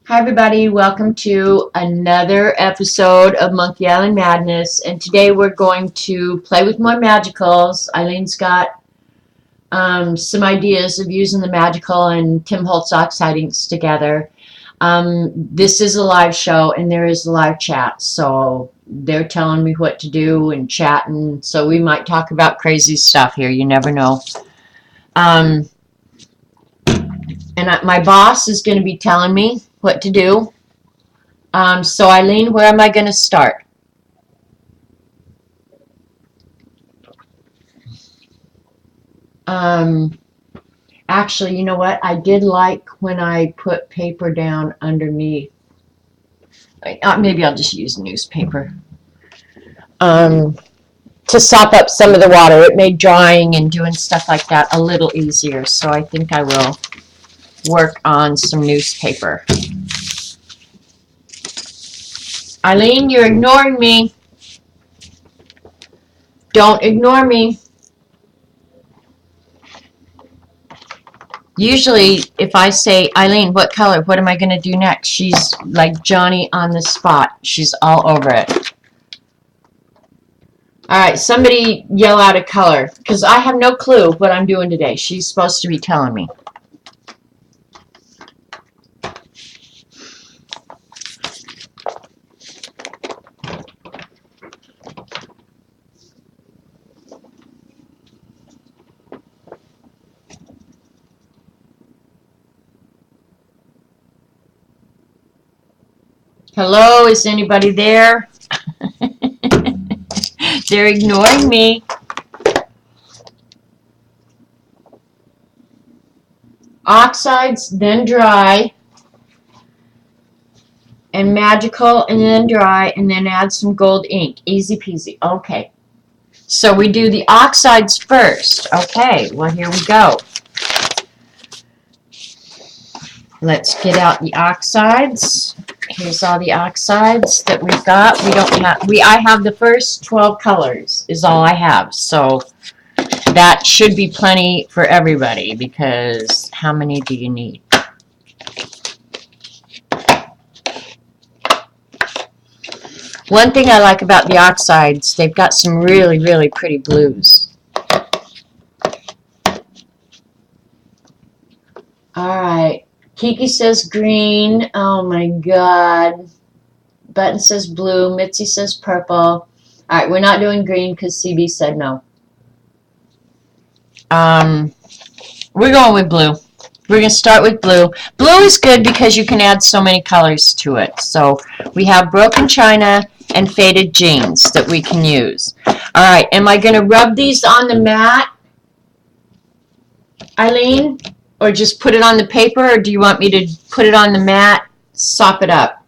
Hi everybody, welcome to another episode of Monkey Island Madness, and today we're going to play with more magicals. Eileen's got some ideas of using the magical and Tim Holtz oxide inks together. This is a live show and there is a live chat, so they're telling me what to do and chatting, so we might talk about crazy stuff here, you never know. And my boss is going to be telling me what to do. So Eileen, where am I going to start? Actually, you know what? I did like when I put paper down underneath. Maybe I'll just use newspaper. To sop up some of the water. It made drying and doing stuff like that a little easier. So I think I will work on some newspaper. Eileen, you're ignoring me. Don't ignore me. Usually, if I say, Eileen, what color? What am I going to do next? She's like Johnny on the spot. She's all over it. All right, somebody yell out a color, because I have no clue what I'm doing today. She's supposed to be telling me. Hello, is anybody there? They're ignoring me. Oxides, then dry, and magical, and then dry, and then add some gold ink. Easy peasy. Okay. So we do the oxides first. Okay, well, here we go. Let's get out the oxides. Here's all the oxides that we've got. I have the first 12 colors is all I have. So that should be plenty for everybody, because how many do you need? One thing I like about the oxides, they've got some really, really pretty blues. All right. Kiki says green. Oh my God. Button says blue. Mitzi says purple. All right, we're not doing green because CB said no. We're going with blue. We're going to start with blue. Blue is good because you can add so many colors to it. So we have broken china and faded jeans that we can use. All right, am I going to rub these on the mat, Eileen? Or just put it on the paper, or do you want me to put it on the mat, sop it up?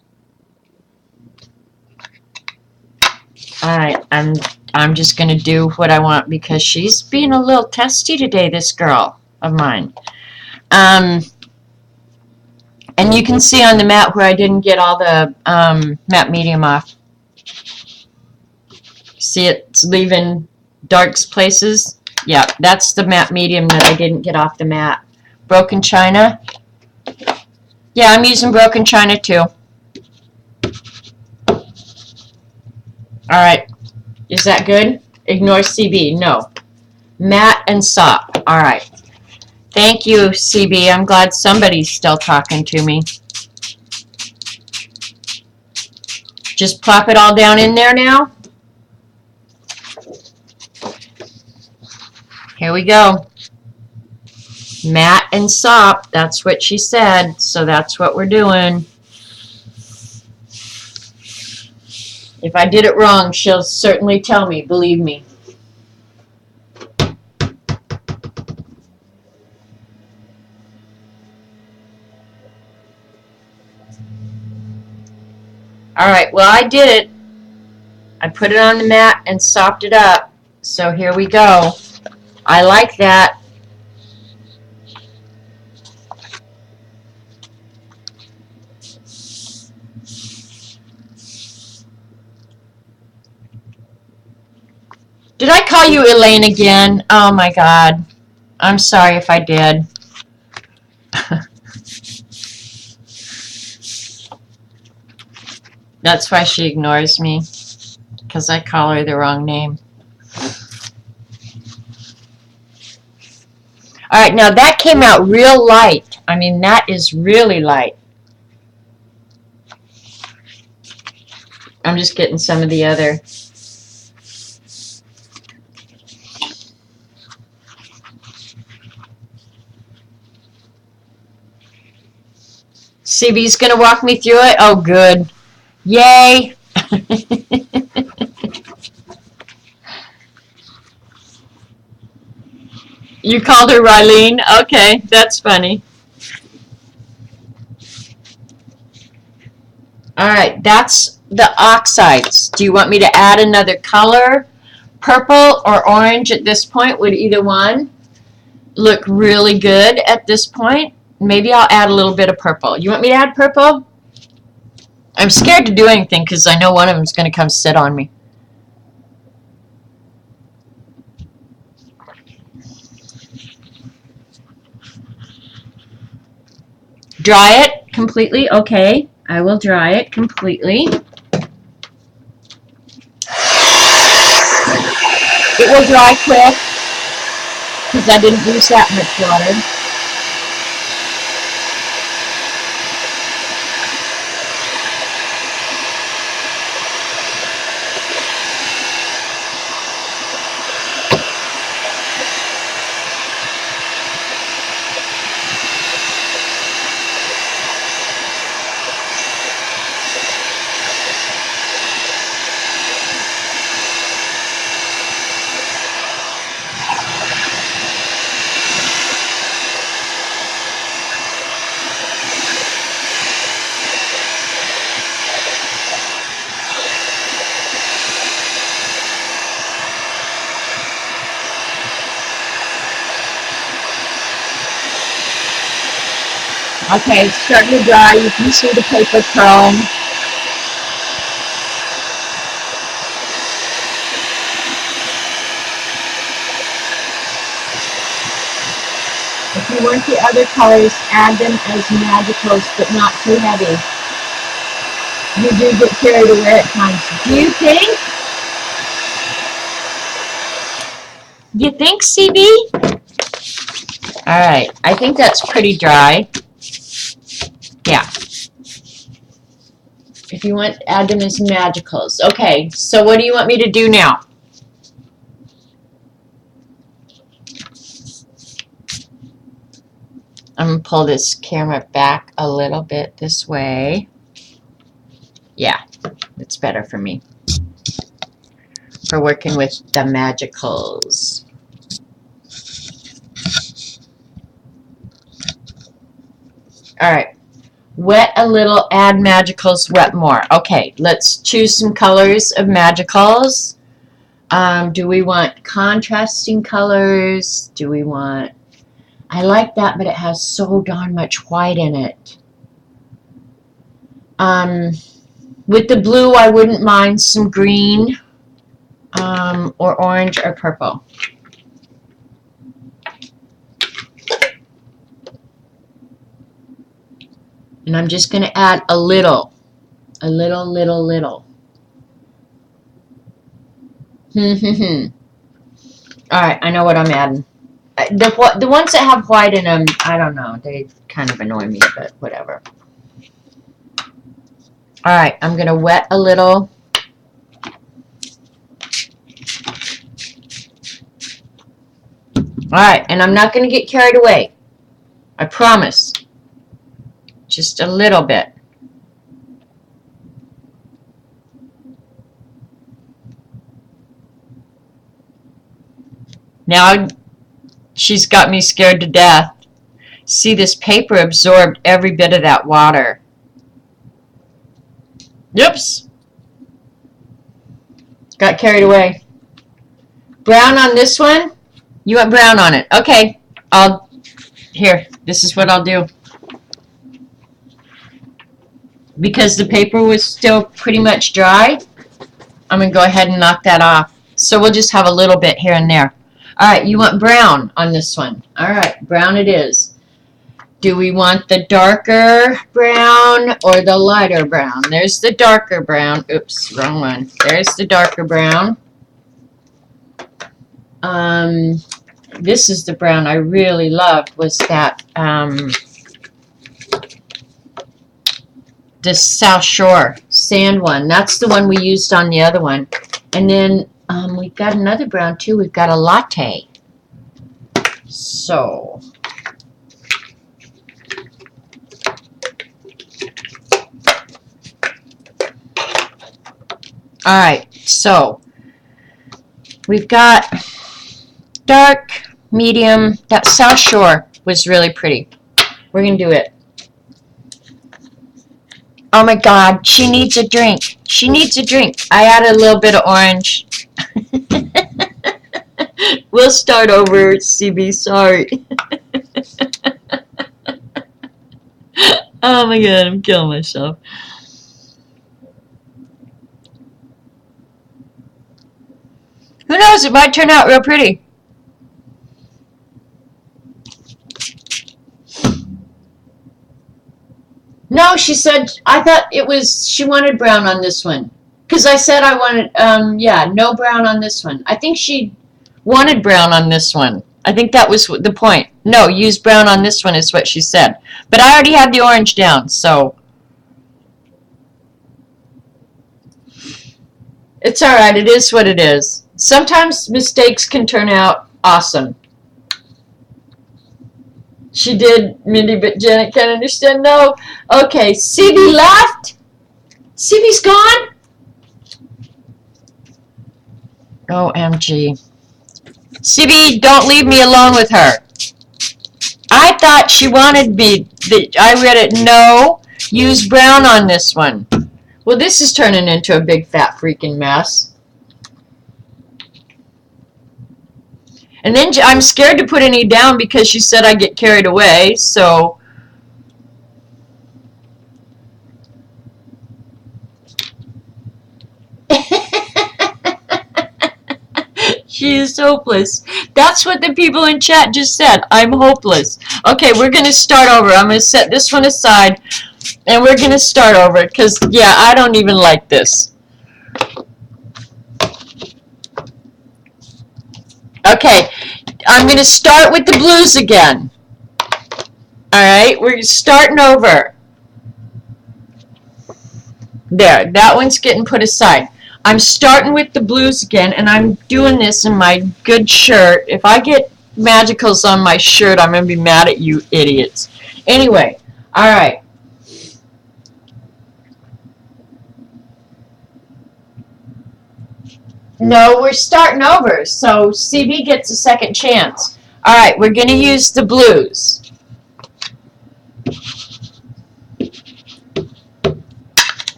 All right, I'm just going to do what I want because she's being a little testy today, this girl of mine. And you can see on the mat where I didn't get all the matte medium off. See it's leaving dark places? Yeah, that's the matte medium that I didn't get off the mat. Broken china. Yeah, I'm using broken china too. Alright. Is that good? Ignore CB. No. Matte and sop. Alright. Thank you, CB. I'm glad somebody's still talking to me. Just plop it all down in there now. Here we go. Matte and sop, that's what she said, so that's what we're doing. If I did it wrong, she'll certainly tell me, believe me. Alright, well I did it. I put it on the mat and sopped it up, so here we go. I like that. Did I call you Elaine again? Oh my God. I'm sorry if I did. That's why she ignores me, because I call her the wrong name. All right, now that came out real light. I mean, that is really light. I'm just getting some of the other. CB's going to walk me through it? Oh, good. Yay! You called her Rylene? Okay, that's funny. All right, that's the oxides. Do you want me to add another color? Purple or orange at this point? Would either one look really good at this point? Maybe I'll add a little bit of purple. You want me to add purple? I'm scared to do anything because I know one of them is going to come sit on me. Dry it completely. Okay, I will dry it completely. It will dry quick because I didn't use that much water. Okay, it's starting to dry. You can see the paper curling. If you want the other colors, add them as magicals, but not too heavy. You do get carried away at times. Do you think? Do you think, CB? All right, I think that's pretty dry. Yeah. If you want, add them as magicals. Okay, so what do you want me to do now? I'm going to pull this camera back a little bit this way. Yeah, it's better for me. For working with the magicals. All right. Wet a little, add magicals, wet more. Okay, let's choose some colors of magicals. Do we want contrasting colors? Do we want... I like that, but it has so darn much white in it. With the blue, I wouldn't mind some green, or orange or purple. And I'm just going to add a little. All right, I know what I'm adding. The ones that have white in them, I don't know. They kind of annoy me, but whatever. All right, I'm going to wet a little. All right, and I'm not going to get carried away. I promise. Just a little bit. Now she's got me scared to death. See, this paper absorbed every bit of that water. Oops. Got carried away. Brown on this one? You want brown on it? Okay. Here, this is what I'll do. Because the paper was still pretty much dry, I'm going to go ahead and knock that off. So we'll just have a little bit here and there. All right, you want brown on this one. All right, brown it is. Do we want the darker brown or the lighter brown? There's the darker brown. Oops, wrong one. There's the darker brown. This is the brown I really loved, was that the South Shore sand one. That's the one we used on the other one. And then we've got another brown too. We've got a latte. So alright, so we've got dark, medium. That South Shore was really pretty. We're going to do it. Oh my God, she needs a drink. She needs a drink. I added a little bit of orange. We'll start over, CB, sorry. Oh my God, I'm killing myself. Who knows, it might turn out real pretty. No, she said, I thought it was, she wanted brown on this one. Because I said I wanted, yeah, no brown on this one. I think she wanted brown on this one. I think that was the point. No, use brown on this one is what she said. But I already had the orange down, so. It's alright, it is what it is. Sometimes mistakes can turn out awesome. She did, Mindy, but Janet can't understand. No. Okay, CB left? CB's gone? OMG. CB, don't leave me alone with her. I thought she wanted me. I read it, no, use brown on this one. Well, this is turning into a big fat freaking mess. And then I'm scared to put any down because she said I get carried away, so. She is hopeless. That's what the people in chat just said. I'm hopeless. Okay, we're going to start over. I'm going to set this one aside, and we're going to start over because, yeah, I don't even like this. Okay, I'm going to start with the blues again. Alright, we're starting over. There, that one's getting put aside. I'm starting with the blues again, and I'm doing this in my good shirt. If I get magicals on my shirt, I'm going to be mad at you idiots. Anyway, alright. No, we're starting over, so CB gets a second chance. Alright, we're going to use the blues.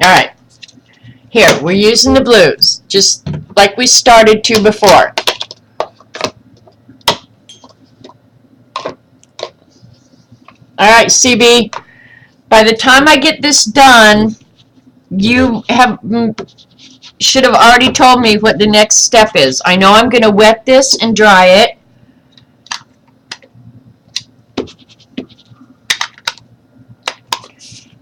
Alright. Here, we're using the blues, just like we started to before. Alright, CB, by the time I get this done, you should have already told me what the next step is. I know I'm going to wet this and dry it.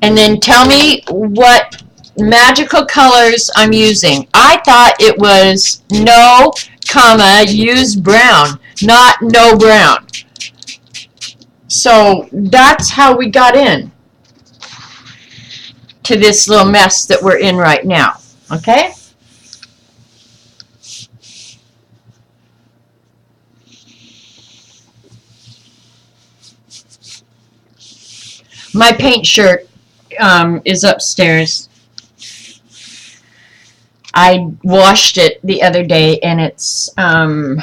And then tell me what magical colors I'm using. I thought it was no, comma, use brown, not no brown. So that's how we got in to this little mess that we're in right now. Okay? My paint shirt is upstairs. I washed it the other day, and it's in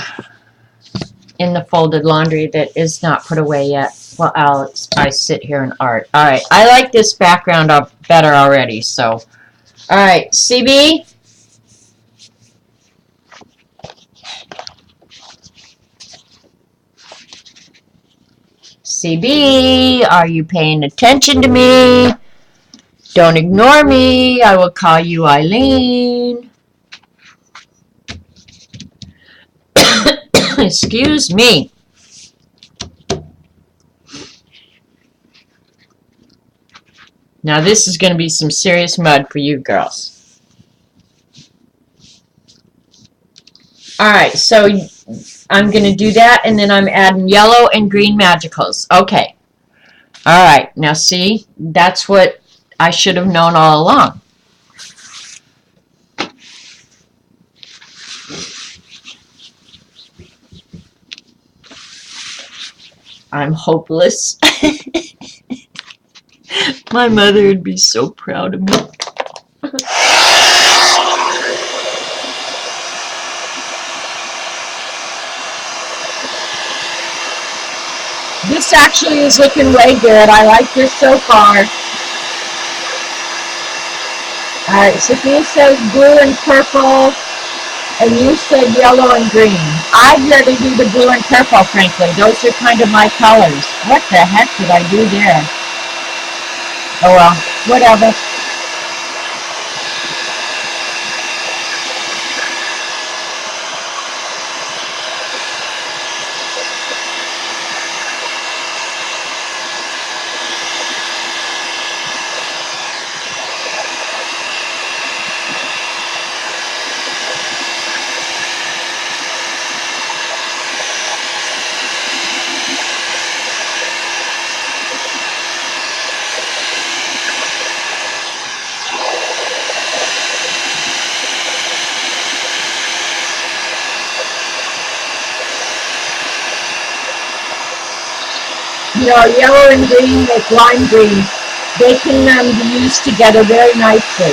the folded laundry that is not put away yet. Well, I sit here and art. All right, I like this background better already. So, all right, CB. CB, are you paying attention to me? Don't ignore me. I will call you Eileen. Excuse me. Now this is going to be some serious mud for you girls. Alright, so I'm going to do that, and then I'm adding yellow and green magicals. Okay. Alright, now see, that's what I should have known all along. I'm hopeless. My mother would be so proud of me. This actually is looking way good. I like this so far. Alright, Sophia says blue and purple, and you said yellow and green. I'd rather do the blue and purple, frankly. Those are kind of my colors. What the heck did I do there? Oh well, whatever. You know, yellow and green make lime green. They can be used together very nicely.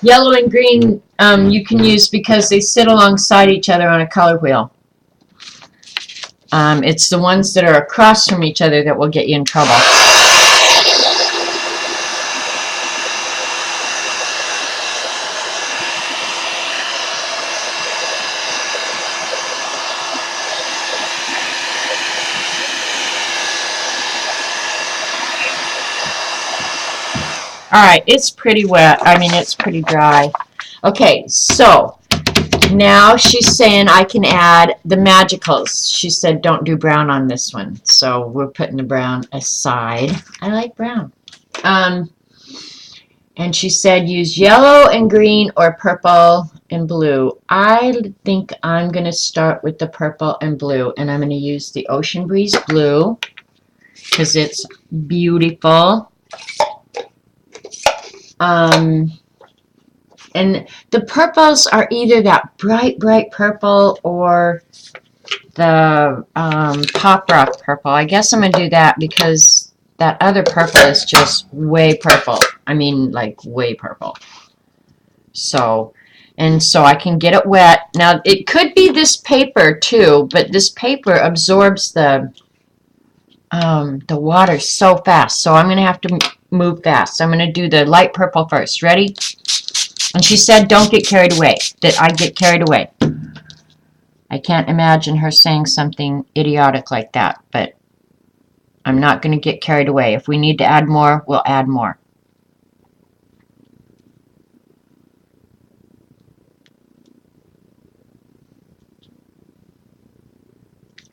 Yellow and green you can use because they sit alongside each other on a color wheel. It's the ones that are across from each other that will get you in trouble. Alright, it's pretty wet. I mean, it's pretty dry. Okay, so now she's saying I can add the magicals. She said don't do brown on this one. So we're putting the brown aside. I like brown. And she said use yellow and green or purple and blue. I think I'm going to start with the purple and blue. And I'm going to use the Ocean Breeze blue because it's beautiful. And the purples are either that bright purple or the pop rock purple. I guess I'm going to do that because that other purple is just way purple. I mean, like way purple. So, and so I can get it wet. Now, it could be this paper too, but this paper absorbs the water so fast. So I'm going to have to move fast. I'm going to do the light purple first. Ready? And she said, don't get carried away. That I get carried away. I can't imagine her saying something idiotic like that, but I'm not going to get carried away. If we need to add more, we'll add more.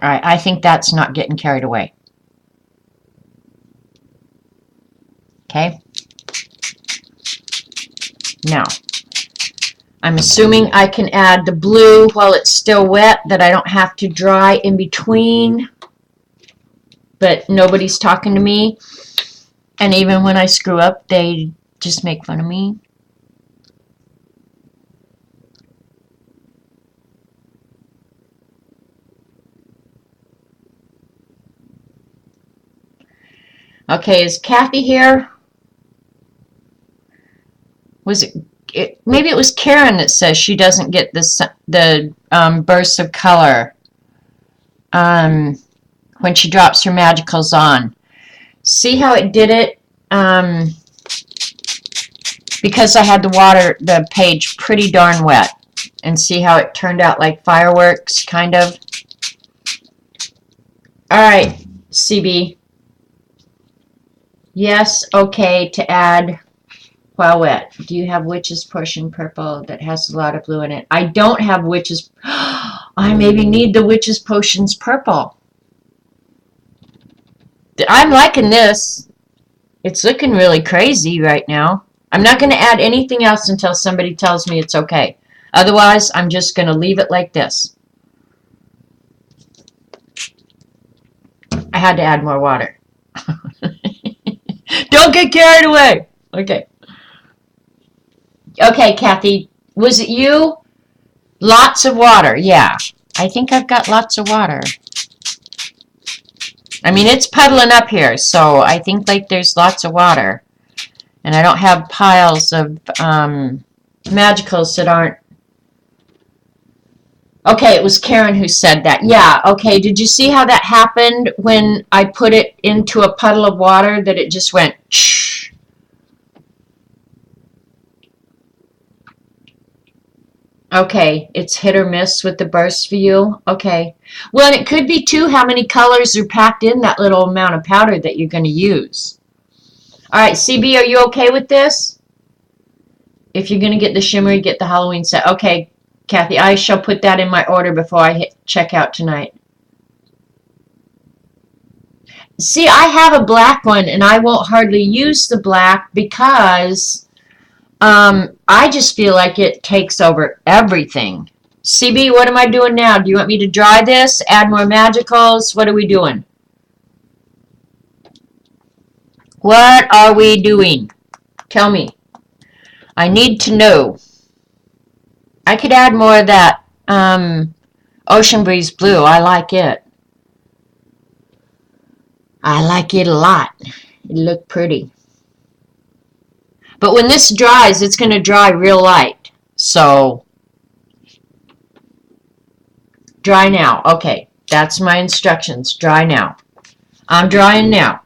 All right, I think that's not getting carried away. Okay? Now, I'm assuming I can add the blue while it's still wet, that I don't have to dry in between, but nobody's talking to me. And even when I screw up, they just make fun of me. Okay, is Kathy here? Was it maybe it was Karen that says she doesn't get the bursts of color when she drops her magicals on. See how it did it? Because I had the page pretty darn wet. And see how it turned out like fireworks, kind of? Alright, CB. Yes, okay, to add while wet. Do you have Witch's Potion purple that has a lot of blue in it? I don't have Witch's... I maybe need the Witch's Potions purple. I'm liking this. It's looking really crazy right now. I'm not going to add anything else until somebody tells me it's okay. Otherwise, I'm just going to leave it like this. I had to add more water. Don't get carried away. Okay. Okay, Kathy, was it you? Lots of water. Yeah. I think I've got lots of water. I mean, it's puddling up here, so I think like there's lots of water. And I don't have piles of magicals that aren't. Okay, it was Karen who said that. Yeah, okay. Did you see how that happened when I put it into a puddle of water, that it just went shh? Okay, it's hit or miss with the burst for you. Okay. Well, and it could be too how many colors are packed in that little amount of powder that you're going to use. All right, CB, are you okay with this? If you're going to get the shimmery, get the Halloween set. Okay, Kathy, I shall put that in my order before I hit checkout tonight. See, I have a black one, and I won't hardly use the black because I just feel like it takes over everything. CB, what am I doing now? Do you want me to dry this, add more magicals? What are we doing? What are we doing? Tell me. I need to know. I could add more of that Ocean Breeze Blue. I like it. I like it a lot. It looked pretty. But when this dries, it's going to dry real light. So, dry now. Okay, that's my instructions. Dry now. I'm drying now.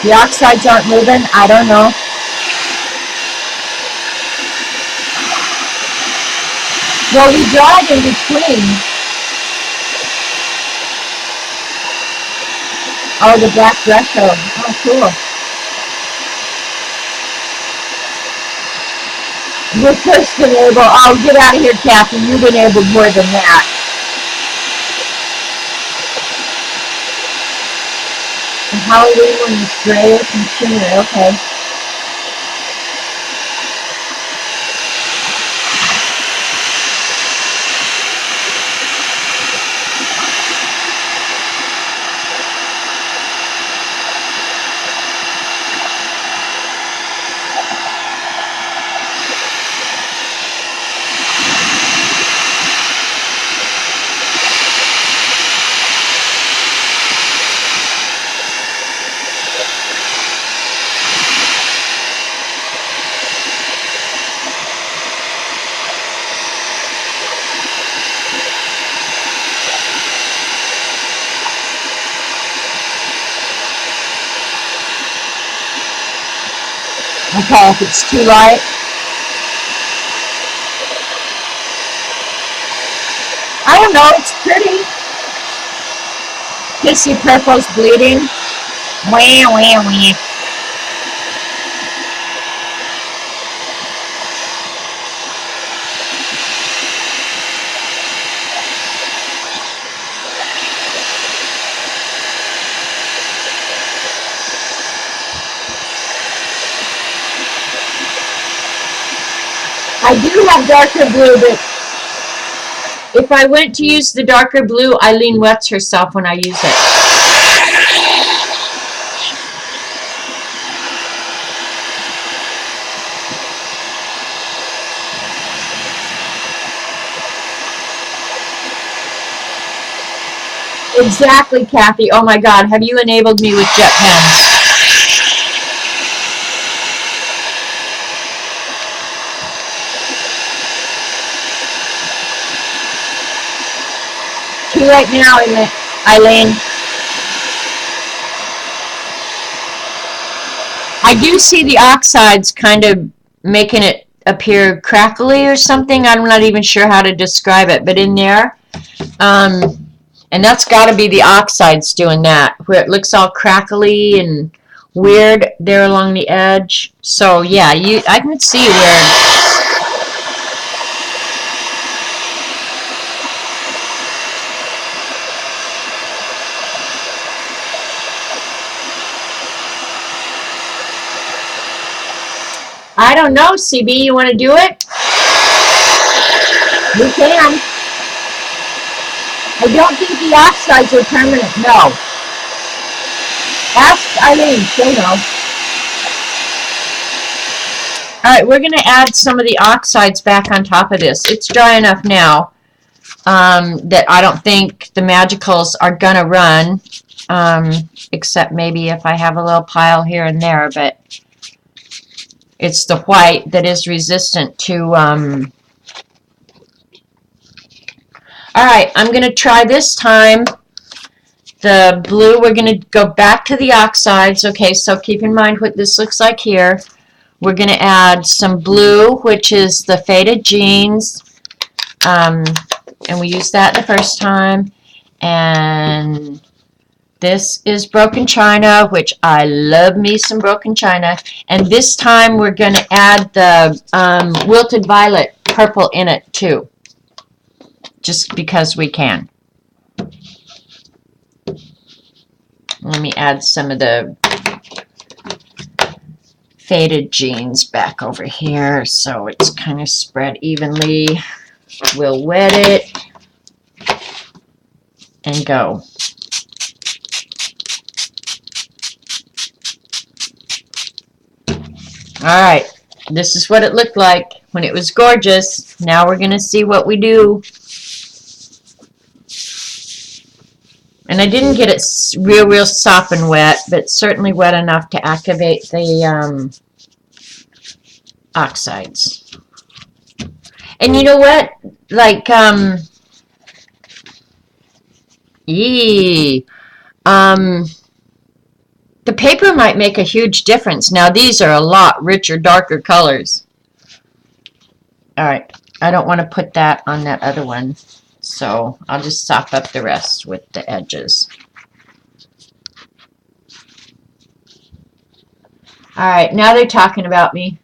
The oxides aren't moving. I don't know. Well, we dried in between. Oh, the black threshold. Oh, cool. You're first enabled. Oh, get out of here, Kathy. You've enabled more than that. The Halloween one is grayish and shimmery. Okay. Okay, if it's too light. I don't know, it's pretty. Kissy Purple's bleeding. Wah, wah, wah. I do have darker blue, but if I went to use the darker blue, Eileen wets herself when I use it. Exactly, Kathy. Oh my God, have you enabled me with jet pens? Too late now, Eileen. I do see the oxides kind of making it appear crackly or something. I'm not even sure how to describe it, but in there, and that's got to be the oxides doing that, where it looks all crackly and weird there along the edge. So yeah, I can see where. I don't know, CB, you want to do it? We can. I don't think the oxides are permanent, no. Ask Eileen, she'll know. Alright, we're going to add some of the oxides back on top of this. It's dry enough now that I don't think the magicals are going to run, except maybe if I have a little pile here and there, but it's the white that is resistant to... Alright, I'm going to try this time. The blue, we're going to go back to the oxides. Okay, so keep in mind what this looks like here. We're going to add some blue, which is the faded jeans. And we used that the first time. And this is broken china, which I love me some broken china. And this time we're going to add the wilted violet purple in it too. Just because we can. Let me add some of the faded jeans back over here so it's kind of spread evenly. We'll wet it and go. Alright, this is what it looked like when it was gorgeous. Now we're going to see what we do. And I didn't get it real soft and wet, but certainly wet enough to activate the oxides. And you know what? Like, the paper might make a huge difference. Now, these are a lot richer, darker colors. All right, I don't want to put that on that other one. So I'll just sop up the rest with the edges. All right, now they're talking about me.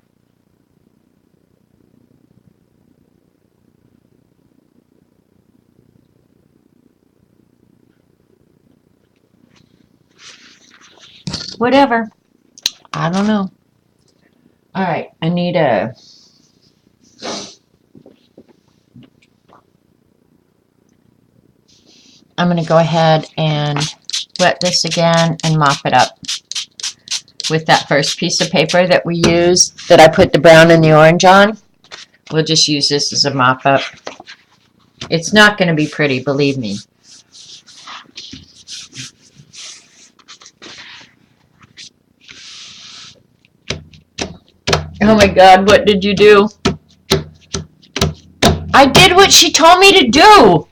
Whatever. I don't know. All right, I need a... I'm going to go ahead and wet this again and mop it up with that first piece of paper that we used, that I put the brown and the orange on. We'll just use this as a mop up. It's not going to be pretty, believe me. Oh my God, what did you do? I did what she told me to do.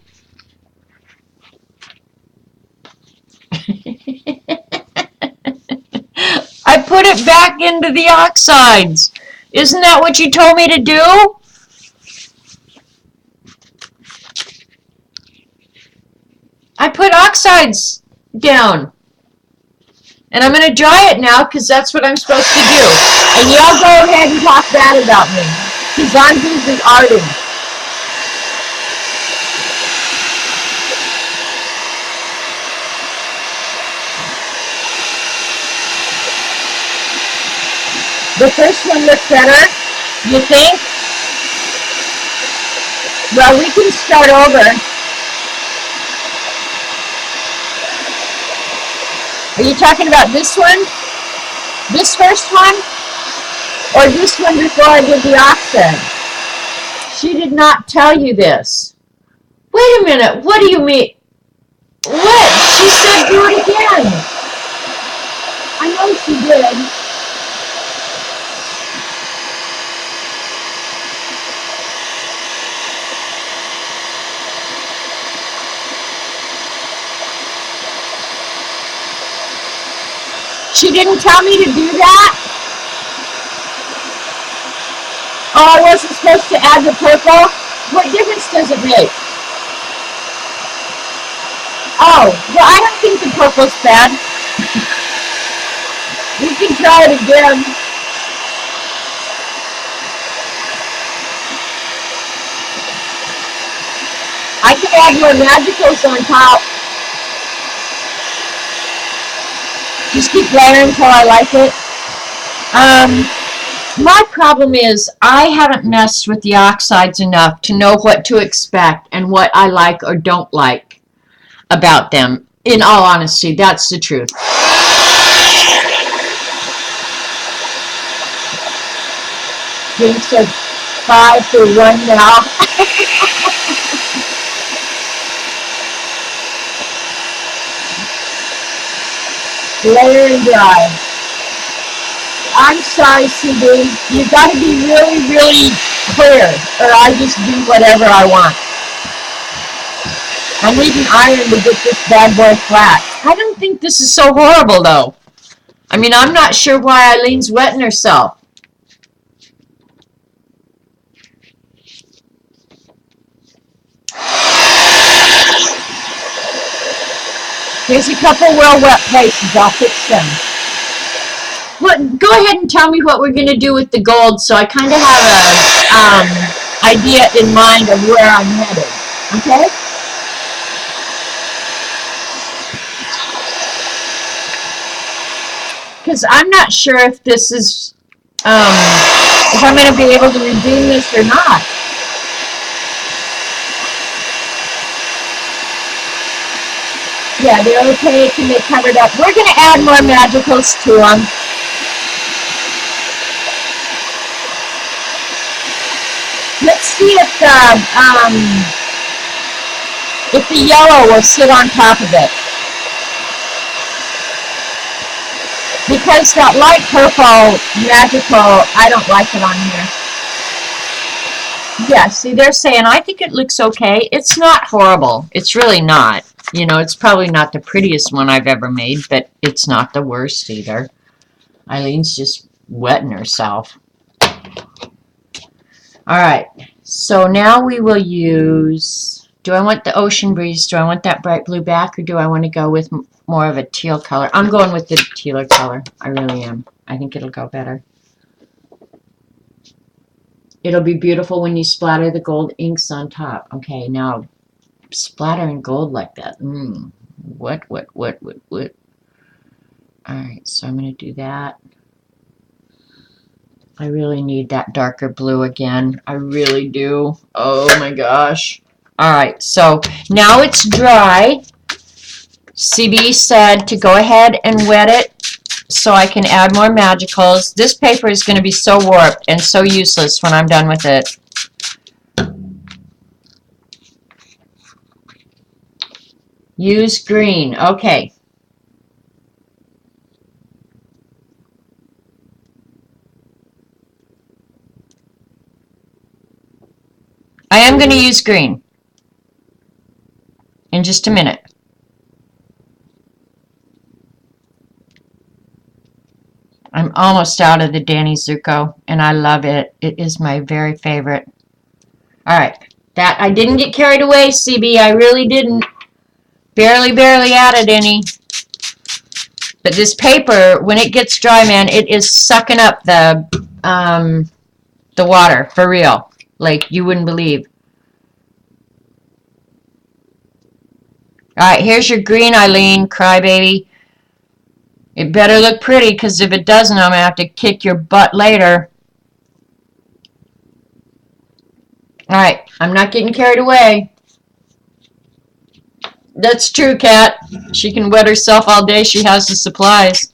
I put it back into the oxides. Isn't that what you told me to do? I put oxides down. And I'm going to dry it now because that's what I'm supposed to do. And y'all go ahead and talk bad about me because I'm busy arting. The first one looked better, you think? Well, we can start over. Are you talking about this one? This first one? Or this one before I did the oxide? She did not tell you this. Wait a minute, what do you mean? What? She said do it again. I know she did. She didn't tell me to do that? Oh, I wasn't supposed to add the purple? What difference does it make? Oh, well, I don't think the purple's bad. We can try it again. I can add more magicals on top. Just keep layering until I like it. My problem is I haven't messed with the oxides enough to know what to expect and what I like or don't like about them. In all honesty, that's the truth. Being said 5-1 now. Layer and dry. I'm sorry, CB. You got to be really, really clear, or I just do whatever I want. I need an iron to get this bad boy flat. I don't think this is so horrible, though. I mean, I'm not sure why Eileen's wetting herself. Here's a couple well wet places. I'll fix them. Go ahead and tell me what we're going to do with the gold so I kind of have a idea in mind of where I'm headed. Okay? Because I'm not sure if this is, if I'm going to be able to redeem this or not. Yeah, they're opaque and they're covered up. We're going to add more magicals to them. Let's see if the yellow will sit on top of it. Because that light purple magical, I don't like it on here. Yeah, see, they're saying, I think it looks okay. It's not horrible. It's really not. You know, it's probably not the prettiest one I've ever made, but it's not the worst either. Eileen's just wetting herself. Alright, so now we will use, do I want the ocean breeze? Do I want that bright blue back, or do I want to go with more of a teal color? I'm going with the tealer color. I really am. I think it'll go better. It'll be beautiful when you splatter the gold inks on top. Okay, now splattering gold like that. What? Alright, so I'm going to do that. I really need that darker blue again. I really do. Oh my gosh. Alright, so now it's dry. CB said to go ahead and wet it so I can add more magicals. This paper is going to be so warped and so useless when I'm done with it. Use green. Okay. I am going to use green in just a minute. I'm almost out of the Danny Zuko, and I love it. It is my very favorite. Alright, that I didn't get carried away, CB. I really didn't. Barely added any. But this paper, when it gets dry, man, it is sucking up the water, for real. Like, you wouldn't believe. Alright, here's your green, Eileen, crybaby. It better look pretty, because if it doesn't, I'm going to have to kick your butt later. Alright, I'm not getting carried away. That's true, Kat. She can wet herself all day. She has the supplies.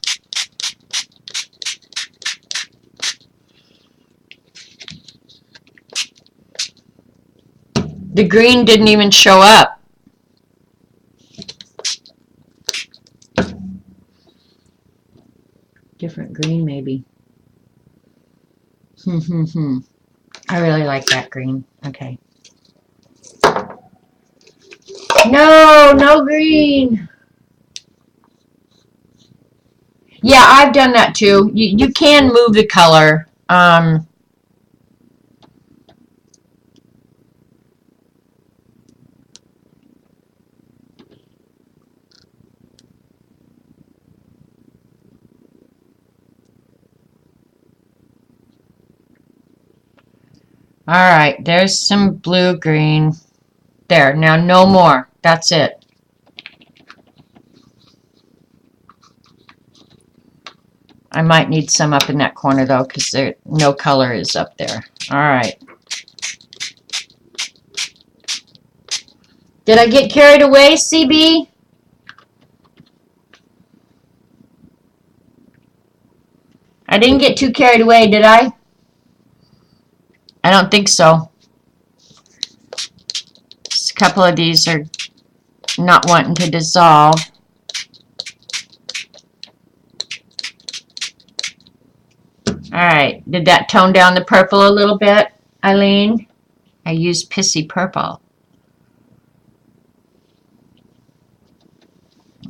The green didn't even show up. Different green, maybe. I really like that green. Okay. No green. Yeah, I've done that too. You can move the color. Alright, there's some blue-green. There, now no more. That's it. I might need some up in that corner though, because no color is up there. All right. Did I get carried away, CB? I didn't get too carried away, did I? I don't think so. Just a couple of these are not wanting to dissolve. Alright, did that tone down the purple a little bit, Eileen? I used pissy purple.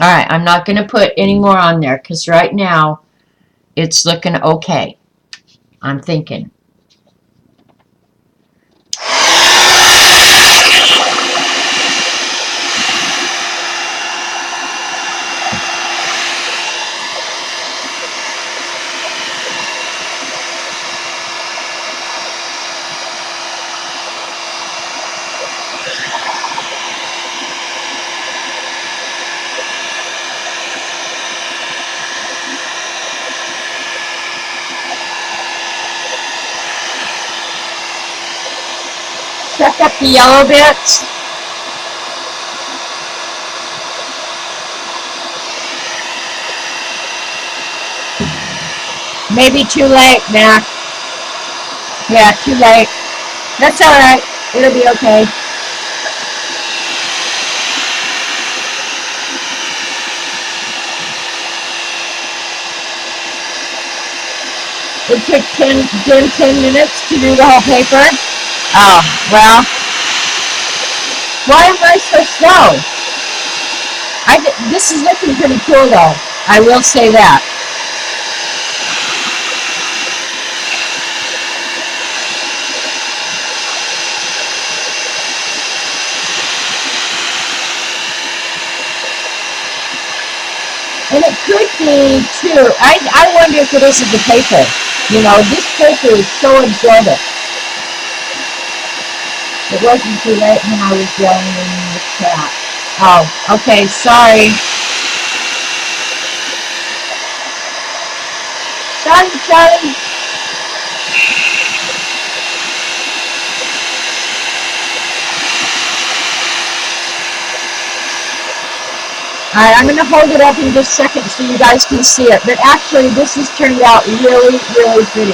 Alright, I'm not going to put any more on there because right now it's looking okay. I'm thinking. Check up the yellow bits. Maybe too late, Mac. Yeah, too late. That's alright. It'll be okay. It took 10 minutes to do the whole paper. Oh, well. Why am I so slow? This is looking pretty cool though. I will say that. And it could be too. I wonder if it isn't the paper. You know, this paper is so absorbent. It wasn't too late when I was yelling in the chat. Oh, okay, sorry. Sorry. Alright, I'm going to hold it up in just a second so you guys can see it. But actually, this has turned out really, really pretty.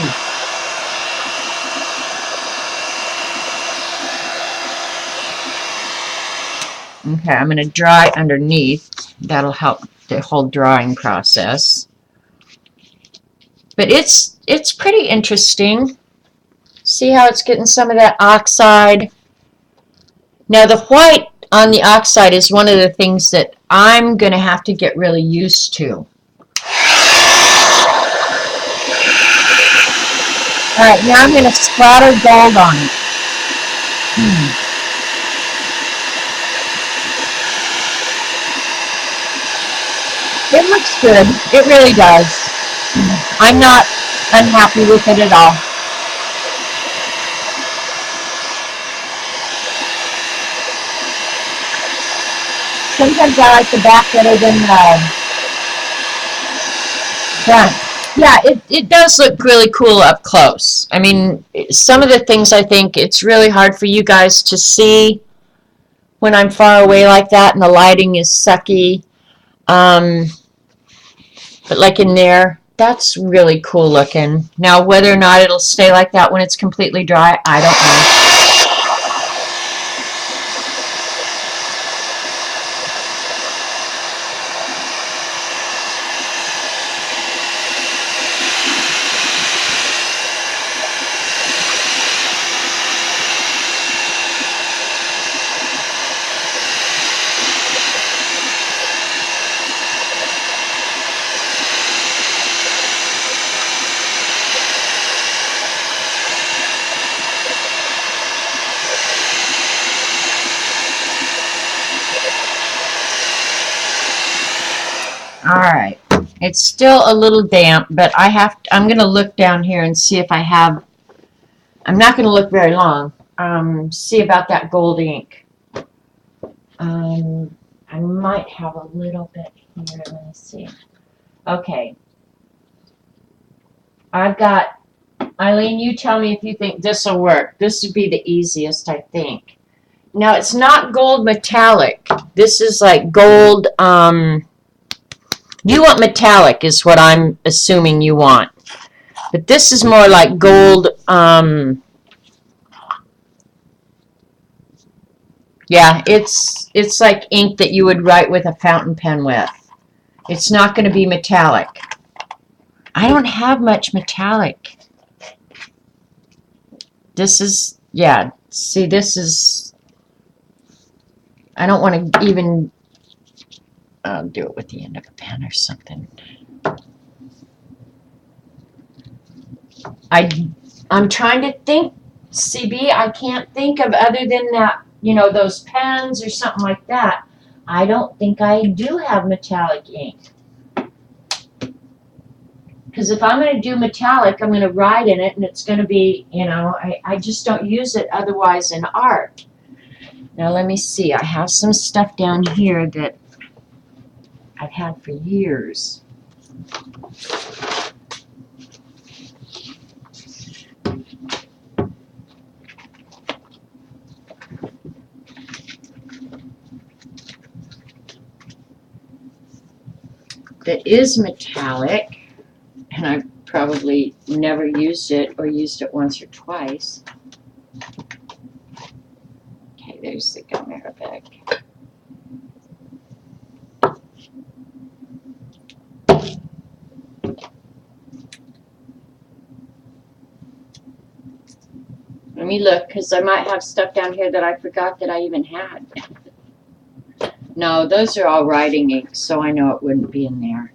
Okay, I'm going to dry underneath. That'll help the whole drying process. But it's pretty interesting. See how it's getting some of that oxide. Now the white on the oxide is one of the things that I'm going to have to get really used to. Alright, now I'm going to splatter gold on it. It looks good. It really does. I'm not unhappy with it at all. Sometimes I like the back better than the front. Yeah, it does look really cool up close. I mean, some of the things I think it's really hard for you guys to see when I'm far away like that and the lighting is sucky. But like in there, that's really cool looking. Now, whether or not it'll stay like that when it's completely dry, I don't know. Alright, it's still a little damp, but I'm going to look down here and see if I have, I'm not going to look very long, see about that gold ink. I might have a little bit here, let me see. Okay. I've got, Eileen, you tell me if you think this will work. This would be the easiest, I think. Now, it's not gold metallic. This is like gold, you want metallic is what I'm assuming you want. But this is more like gold, yeah, it's like ink that you would write with a fountain pen with. It's not going to be metallic. I don't have much metallic. This is, yeah, see, this is, I don't want to even do it with the end of a pen or something. I'm trying to think, CB, I can't think of other than that, you know, those pens or something like that. I don't think I do have metallic ink. Because if I'm going to do metallic, I'm going to write in it, and it's going to be, you know, I just don't use it otherwise in art. Now, let me see. I have some stuff down here that I've had for years. That is metallic, and I've probably never used it or used it once or twice. Okay, there's the gum arabic. Let me look, because I might have stuff down here that I forgot that I even had. No, those are all writing inks, so I know it wouldn't be in there.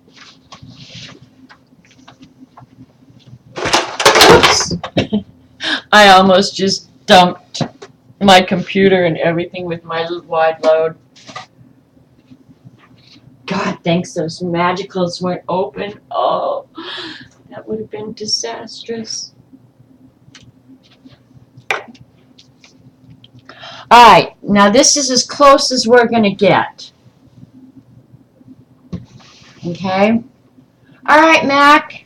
Oops. I almost just dumped my computer and everything with my wide load. God, thanks those magicals weren't open. Oh, that would have been disastrous. All right, now this is as close as we're going to get. Okay? All right, Mac.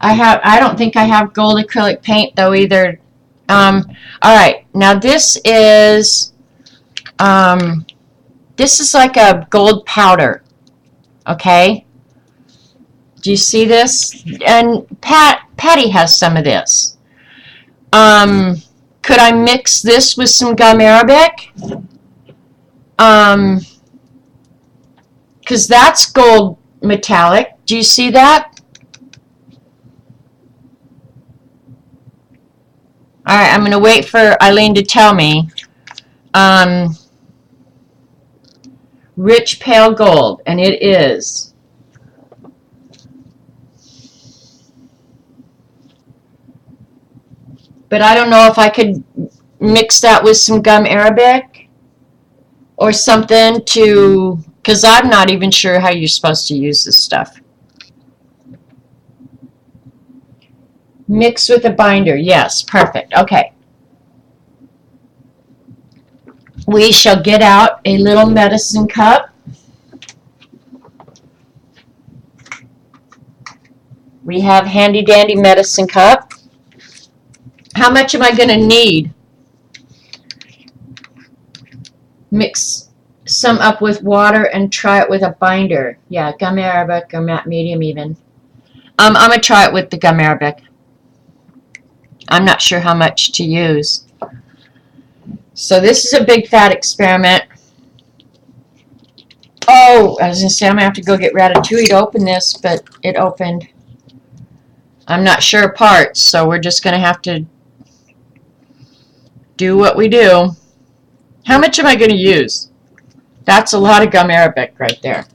I don't think I have gold acrylic paint though either. All right, now this is like a gold powder. Okay? Do you see this? And Patty has some of this. Could I mix this with some gum arabic? Because that's gold metallic. Do you see that? All right, I'm going to wait for Eileen to tell me. Rich pale gold, and it is. But I don't know if I could mix that with some gum arabic or something to, because I'm not even sure how you're supposed to use this stuff. Mix with a binder. Yes, perfect. Okay. We shall get out a little medicine cup. We have handy dandy medicine cup. How much am I going to need? Mix some up with water and try it with a binder. Yeah, gum arabic or matte medium even. I'm going to try it with the gum arabic. I'm not sure how much to use. So this is a big fat experiment. Oh, I was going to say I'm going to have to go get Ratatouille to open this, but it opened. I'm not sure of parts, so we're just going to have to do what we do. How much am I going to use? That's a lot of gum arabic right there.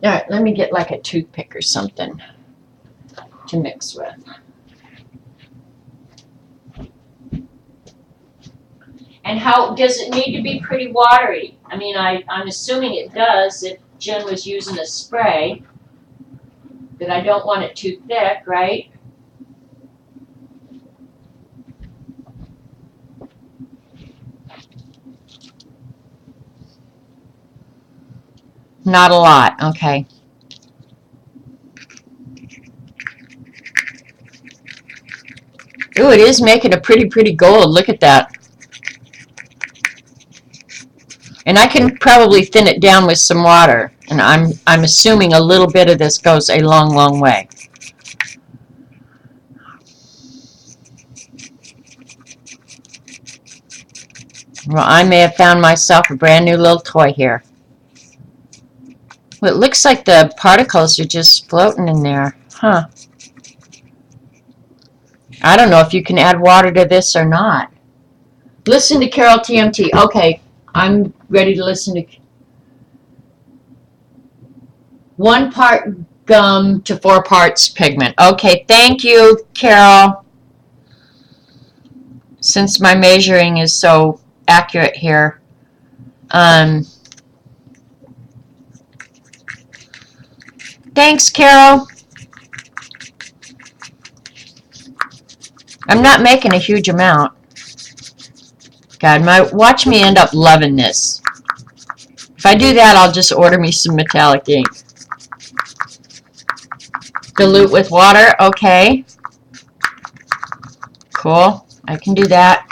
All right, let me get like a toothpick or something to mix with. And how does it need to be pretty watery? I mean, I'm assuming it does if Jen was using a spray, but I don't want it too thick, right? Not a lot, okay. Ooh, it is making a pretty gold. Look at that. And I can probably thin it down with some water. And I'm assuming a little bit of this goes a long way. Well, I may have found myself a brand new little toy here. Well, it looks like the particles are just floating in there. Huh. I don't know if you can add water to this or not. Listen to Carol TMT. Okay, I'm ready to listen to 1 part gum to 4 parts pigment. Okay, thank you, Carol. Since my measuring is so accurate here. Thanks, Carol. I'm not making a huge amount. God, watch me end up loving this. If I do that, I'll just order me some metallic ink. Dilute with water, okay. Cool, I can do that.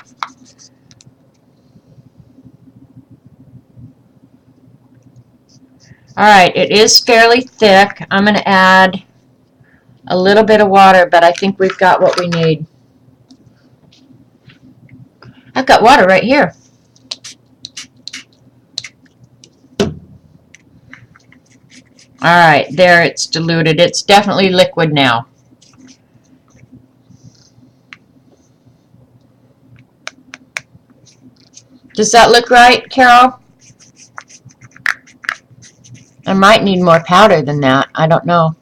Alright, it is fairly thick. I'm going to add a little bit of water, but I think we've got what we need. I've got water right here. Alright, there, it's diluted. It's definitely liquid now. Does that look right, Carol? I might need more powder than that. I don't know.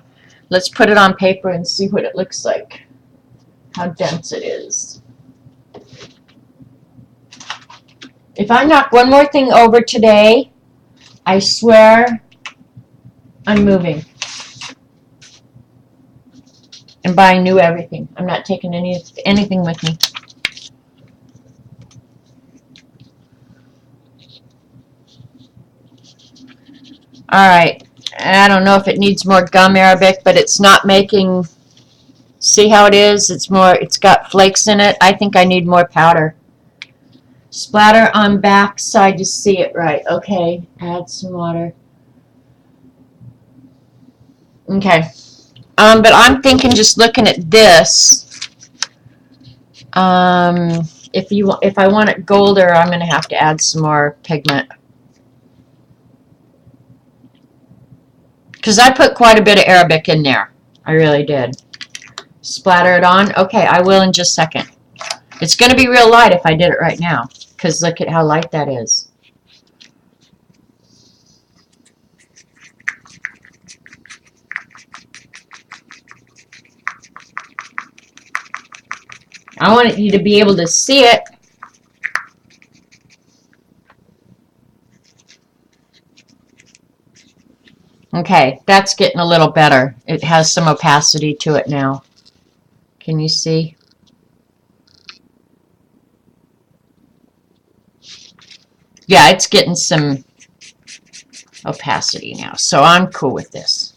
Let's put it on paper and see what it looks like. How dense it is. If I knock one more thing over today, I swear I'm moving and buying new everything. I'm not taking anything with me. Alright, I don't know if it needs more gum Arabic, but it's not making, see how it is? It's got flakes in it. I think I need more powder. Splatter on back side to see it right. Okay, add some water. Okay. But I'm thinking, just looking at this, if I want it golder, I'm going to have to add some more pigment. Because I put quite a bit of Arabic in there. I really did. Splatter it on. Okay, I will in just a second. It's going to be real light if I did it right now. Because look at how light that is. I want you to be able to see it. Okay, that's getting a little better. It has some opacity to it now. Can you see? Yeah, it's getting some opacity now, so I'm cool with this.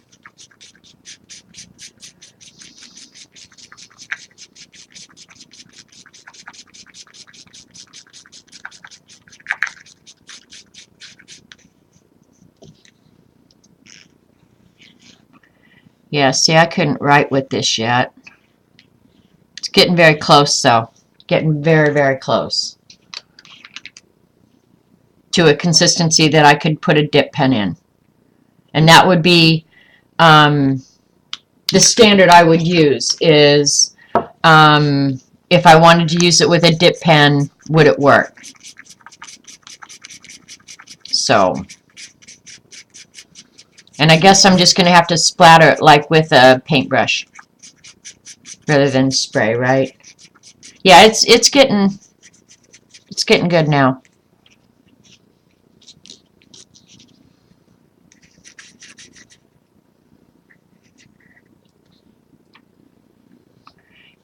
Yeah, see, I couldn't write with this yet. It's getting very close, though. Getting very close to a consistency that I could put a dip pen in. And that would be the standard I would use is if I wanted to use it with a dip pen, would it work? So, and I guess I'm just going to have to splatter it like with a paintbrush rather than spray, right? Yeah, it's getting good now.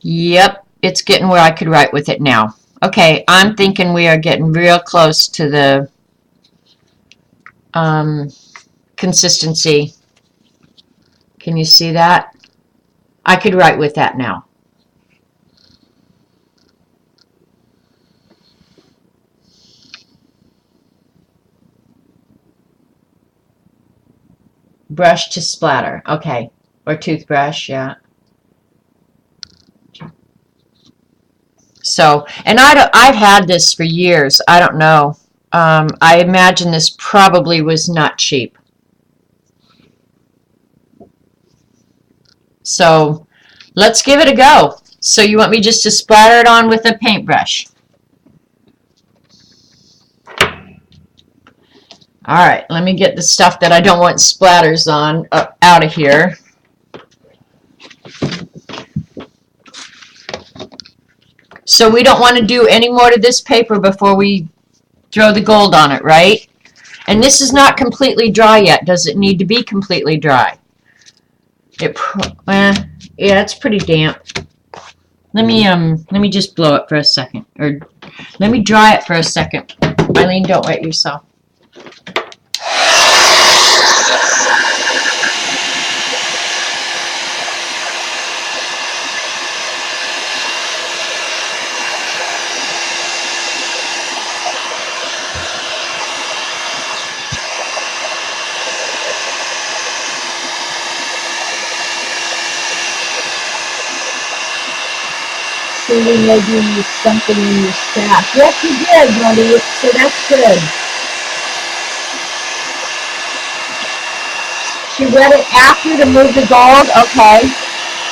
Yep, it's getting where I could write with it now. Okay, I'm thinking we are getting real close to the consistency. Can you see that? I could write with that now. Brush to splatter. Okay. Or toothbrush, yeah. So, and I've had this for years. I don't know. I imagine this probably was not cheap. So, let's give it a go. So, you want me just to splatter it on with a paintbrush? All right, let me get the stuff that I don't want splatters on out of here. So we don't want to do any more to this paper before we throw the gold on it, right? And this is not completely dry yet. Does it need to be completely dry? Yeah, it's pretty damp. Let me just blow it for a second, or let me dry it for a second. Eileen, don't wet yourself. Maybe something in your stash. Yes, you did, buddy. So that's good. She wet it after to move the gold. Okay.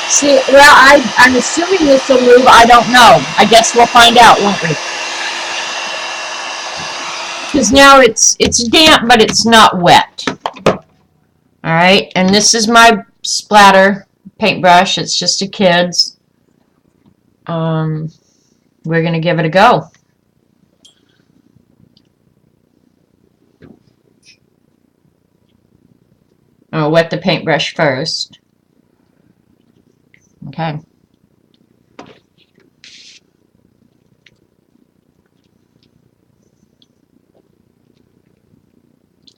See, well, I'm assuming this will move. I don't know. I guess we'll find out, won't we? Because now it's damp, but it's not wet. All right, and this is my splatter paintbrush. It's just a kid's. We're going to give it a go. I'll wet the paintbrush first. Okay.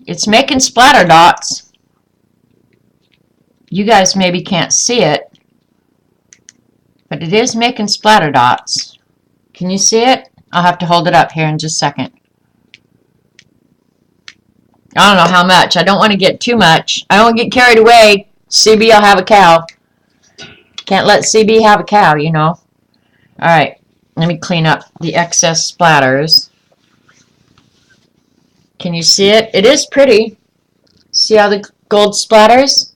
It's making splatter dots. You guys maybe can't see it, but it is making splatter dots. Can you see it? I'll have to hold it up here in just a second. I don't know how much. I don't want to get too much. I don't want to get carried away. CB, I'll have a cow. Can't let CB have a cow, you know. Alright, let me clean up the excess splatters. Can you see it? It is pretty. See how the gold splatters?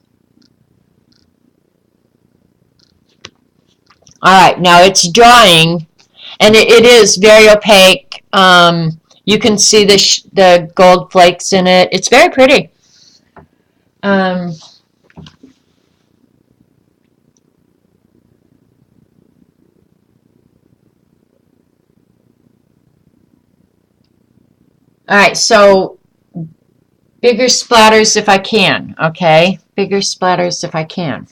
Alright, now it's drying, and it is very opaque. You can see the gold flakes in it. It's very pretty. Alright, so bigger splatters if I can, okay? Bigger splatters if I can.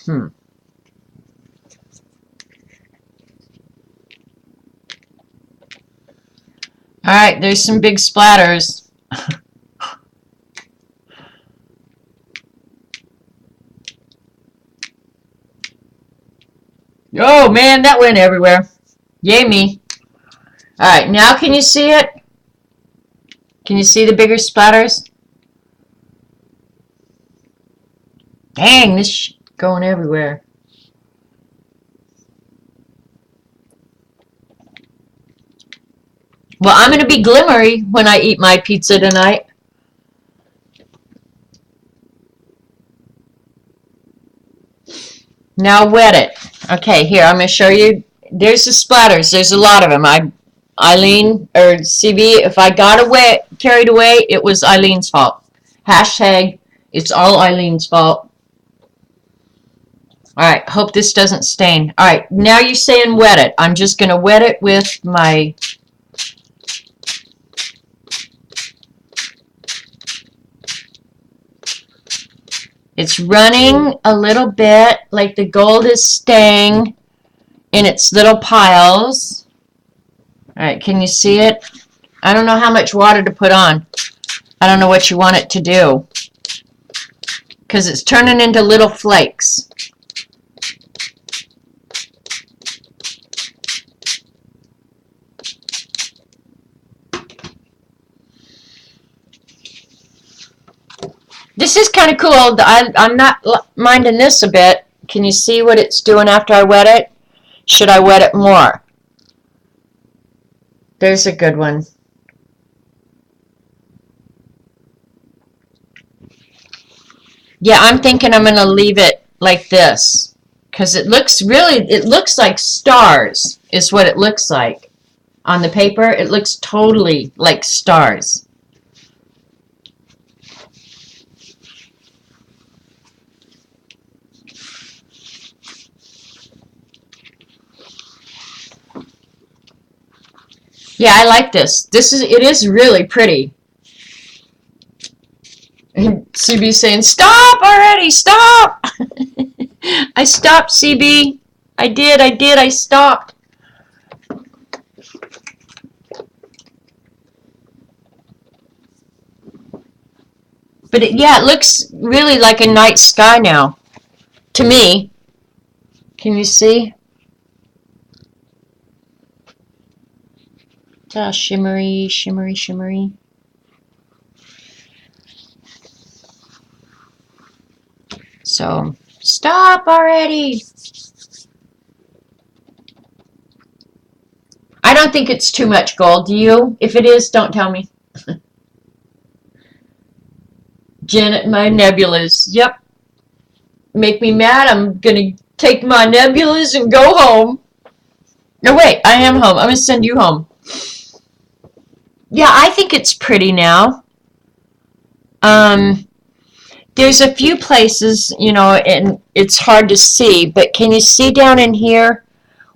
Alright, there's some big splatters. Oh man, that went everywhere. Yay me. Alright, now can you see it? Can you see the bigger splatters? Dang, this is going everywhere. Well, I'm going to be glimmery when I eat my pizza tonight. Now wet it. Okay, here, I'm going to show you. There's the splatters. There's a lot of them. Eileen, or CB, if I got carried away, it was Eileen's fault. Hashtag, it's all Eileen's fault. Alright, hope this doesn't stain. Alright, now you're saying wet it. I'm just going to wet it with my... It's running a little bit, like the gold is staying in its little piles. Alright, can you see it? I don't know how much water to put on. I don't know what you want it to do. because it's turning into little flakes. This is kind of cool. I'm not minding this a bit. Can you see what it's doing after I wet it? Should I wet it more? There's a good one. Yeah, I'm thinking I'm going to leave it like this because it looks like stars is what it looks like. On the paper, it looks totally like stars. Yeah, I like this. It is really pretty. And CB saying, "Stop already! Stop!" I stopped, CB. I did. I stopped. But yeah, it looks really like a night sky now. To me. Can you see? It's all shimmery, shimmery, shimmery. So, stop already. I don't think it's too much gold. Do you? If it is, don't tell me. Janet, my nebulas. Yep. Make me mad. I'm going to take my nebulas and go home. No, wait. I am home. I'm going to send you home. Yeah, I think it's pretty now. There's a few places, you know, and it's hard to see, but can you see down in here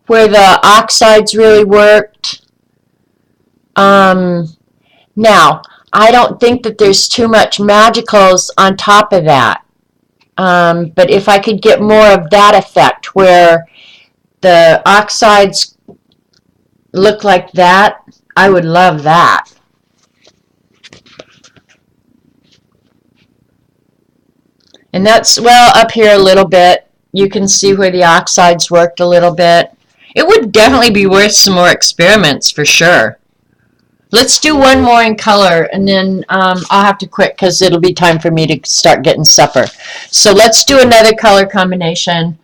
where the oxides really worked? Now, I don't think that there's too much magicals on top of that. But if I could get more of that effect where the oxides look like that, I would love that. And that's, well, up here a little bit. You can see where the oxides worked a little bit. It would definitely be worth some more experiments for sure. Let's do one more in color, and then I'll have to quit because it'll be time for me to start getting supper. So let's do another color combination.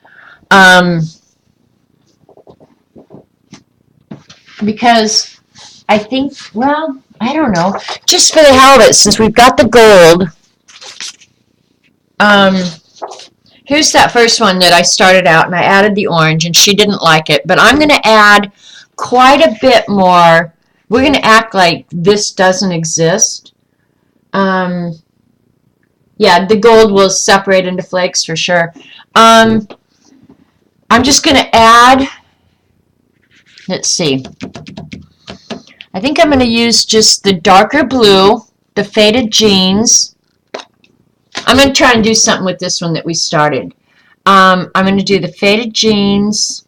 Because I think, well, I don't know. Just for the hell of it, since we've got the gold, here's that first one that I started out, and I added the orange, and she didn't like it. But I'm going to add quite a bit more. We're going to act like this doesn't exist. Yeah, the gold will separate into flakes for sure. I'm just going to add, let's see. I think I'm going to use just the darker blue, the faded jeans. I'm going to try and do something with this one that we started. I'm going to do the faded jeans.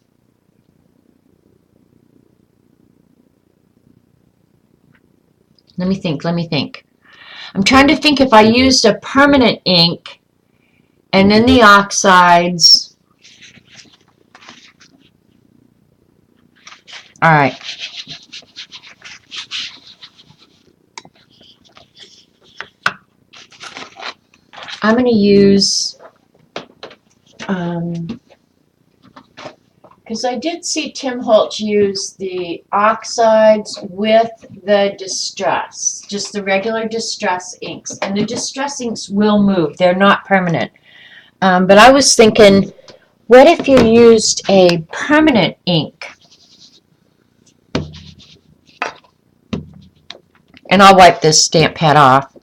Let me think. I'm trying to think if I used a permanent ink and then the oxides. All right. I'm going to use, because I did see Tim Holtz use the oxides with the distress, just the regular distress inks. And the distress inks will move. They're not permanent. But I was thinking, what if you used a permanent ink? And I'll wipe this stamp pad off.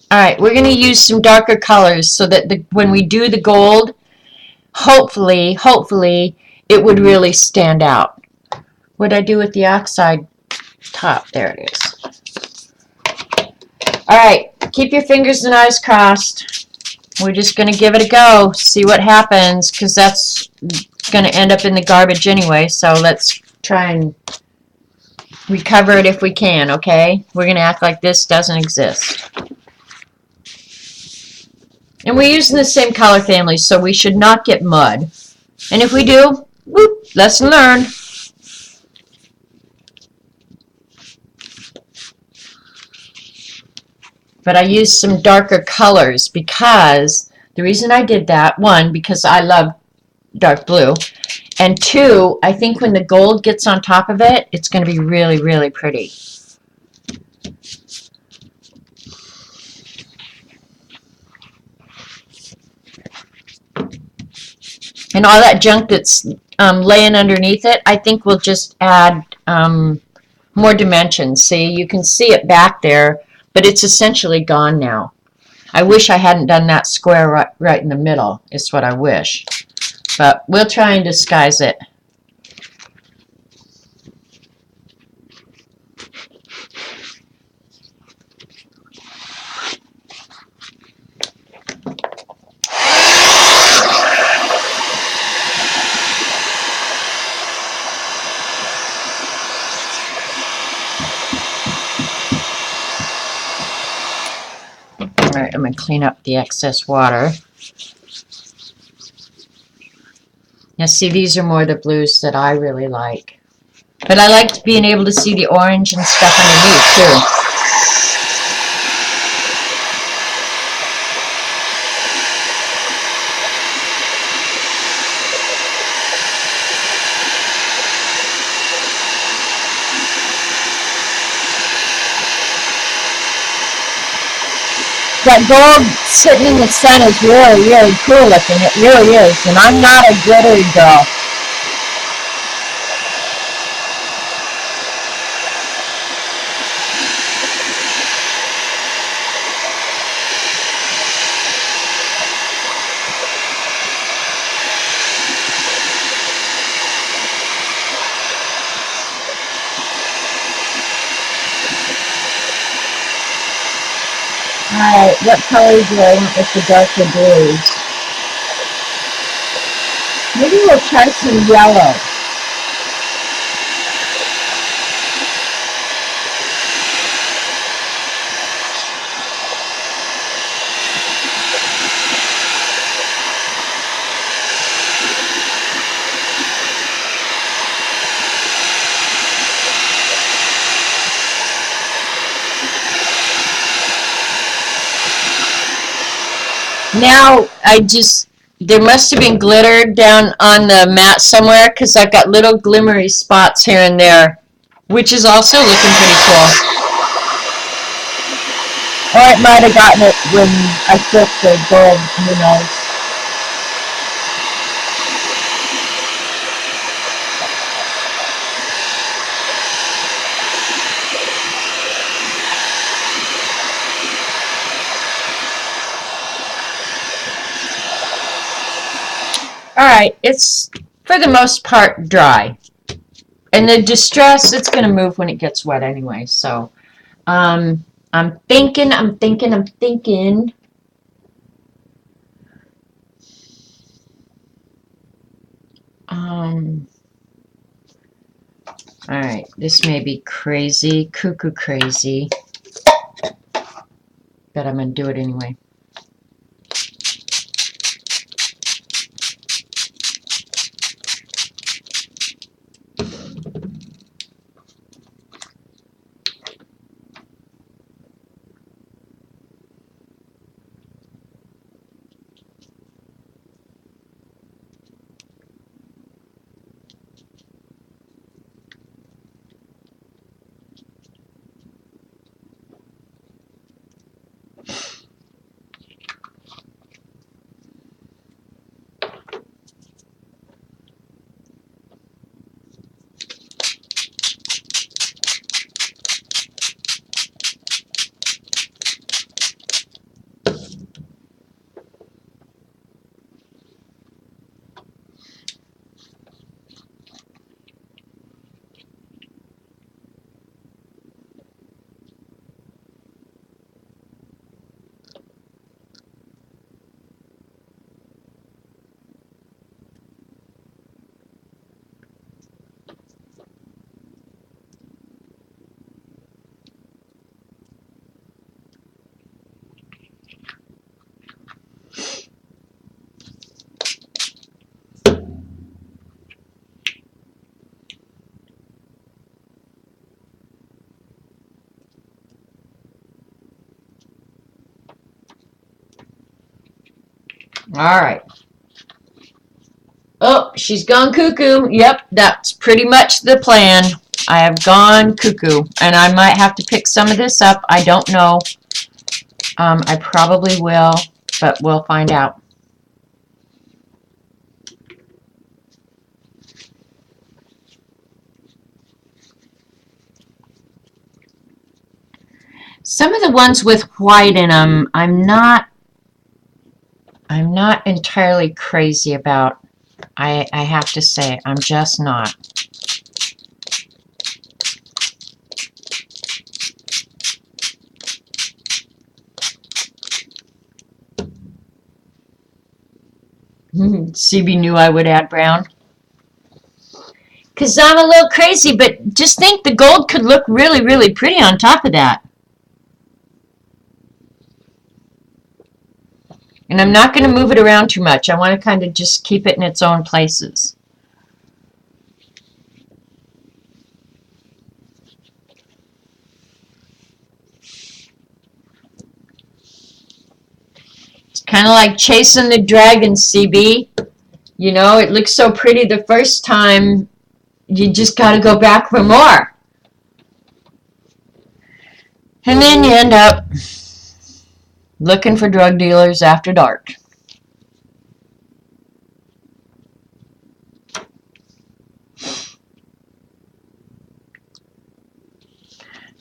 Alright, we're going to use some darker colors so that when we do the gold, hopefully, it would really stand out. What did I do with the oxide top? There it is. Alright, keep your fingers and eyes crossed. We're just going to give it a go, see what happens, because that's going going to end up in the garbage anyway, so let's try and recover it if we can, okay? We're going to act like this doesn't exist. And we're using the same color family, so we should not get mud. And if we do, whoop, lesson learned. But I used some darker colors because the reason I did that, one, because I love dark blue, and two, I think when the gold gets on top of it, it's going to be really, really pretty. And all that junk that's laying underneath it, I think we'll just add more dimensions. See, you can see it back there, but it's essentially gone now. I wish I hadn't done that square right in the middle, is what I wish. But we'll try and disguise it. Alright, I'm going to clean up the excess water. Now see, these are more the blues that I really like. But I liked being able to see the orange and stuff underneath too. That gold sitting in the sun is really, really cool looking. It really is. And I'm not a glittery girl. Alright, what color do I want with the darker blues? Maybe we'll try some yellow. Now, there must have been glitter down on the mat somewhere because I've got little glimmery spots here and there, which is also looking pretty cool. Or it might have gotten it when I flipped the gold, who knows. Alright, it's for the most part dry. And the distress, it's going to move when it gets wet anyway. So, I'm thinking. Alright, this may be crazy, cuckoo crazy. But I'm going to do it anyway. All right. Oh, she's gone cuckoo. Yep, that's pretty much the plan. I have gone cuckoo, and I might have to pick some of this up. I don't know. I probably will, but we'll find out. Some of the ones with white in them, I'm not entirely crazy about. I have to say, I'm just not. CB knew I would add brown. Because I'm a little crazy, but just think the gold could look really, really pretty on top of that. And I'm not going to move it around too much. I want to kind of just keep it in its own places. It's kind of like chasing the dragon, CB. You know, it looks so pretty the first time. You just got to go back for more. And then you end up looking for drug dealers after dark.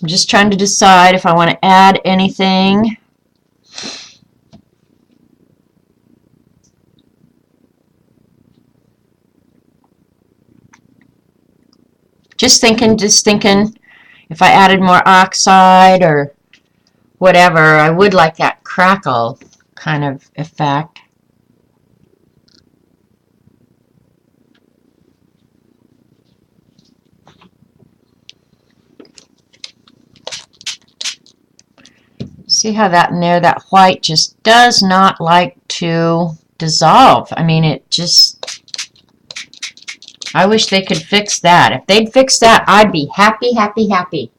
I'm just trying to decide if I want to add anything. Just thinking if I added more oxide or whatever, I would like that crackle kind of effect. See how that in there, that white just does not like to dissolve. I mean, it just, I wish they could fix that. If they'd fix that, I'd be happy, happy, happy.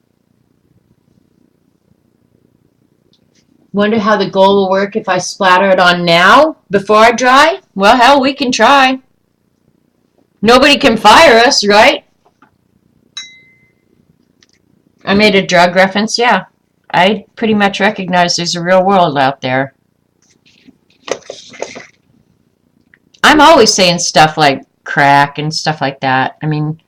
Wonder how the gold will work if I splatter it on now before I dry? Well, hell, we can try. Nobody can fire us, right? I made a drug reference, yeah. I pretty much recognize there's a real world out there. I'm always saying stuff like crack and stuff like that. I mean,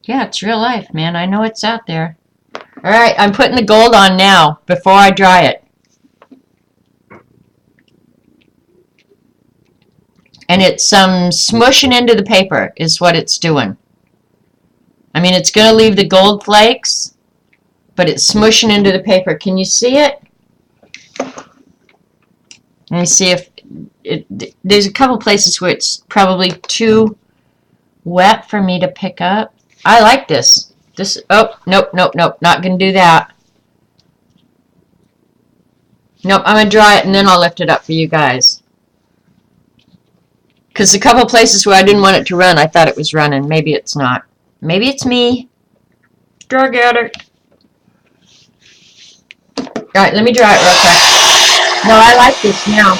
yeah, it's real life, man. I know it's out there. All right, I'm putting the gold on now before I dry it. And it's smushing into the paper is what it's doing. I mean, it's going to leave the gold flakes, but it's smushing into the paper. Can you see it? Let me see if there's a couple places where it's probably too wet for me to pick up. I like this. Oh, nope, not going to do that. Nope, I'm going to dry it and then I'll lift it up for you guys. Because a couple places where I didn't want it to run, I thought it was running. Maybe it's not. Maybe it's me. Drug addict. Alright, let me dry it real quick. No, I like this now.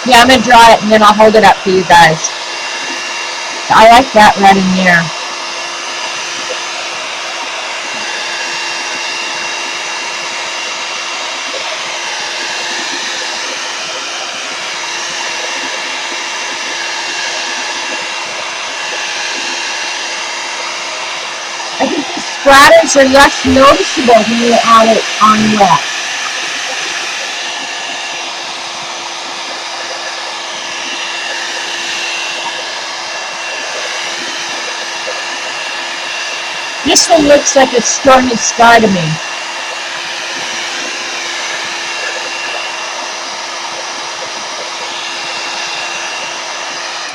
Yeah, I'm going to dry it and then I'll hold it up for you guys. I like that right in there. I think the splatters are less noticeable when you add it on wet. This one looks like a stormy sky to me.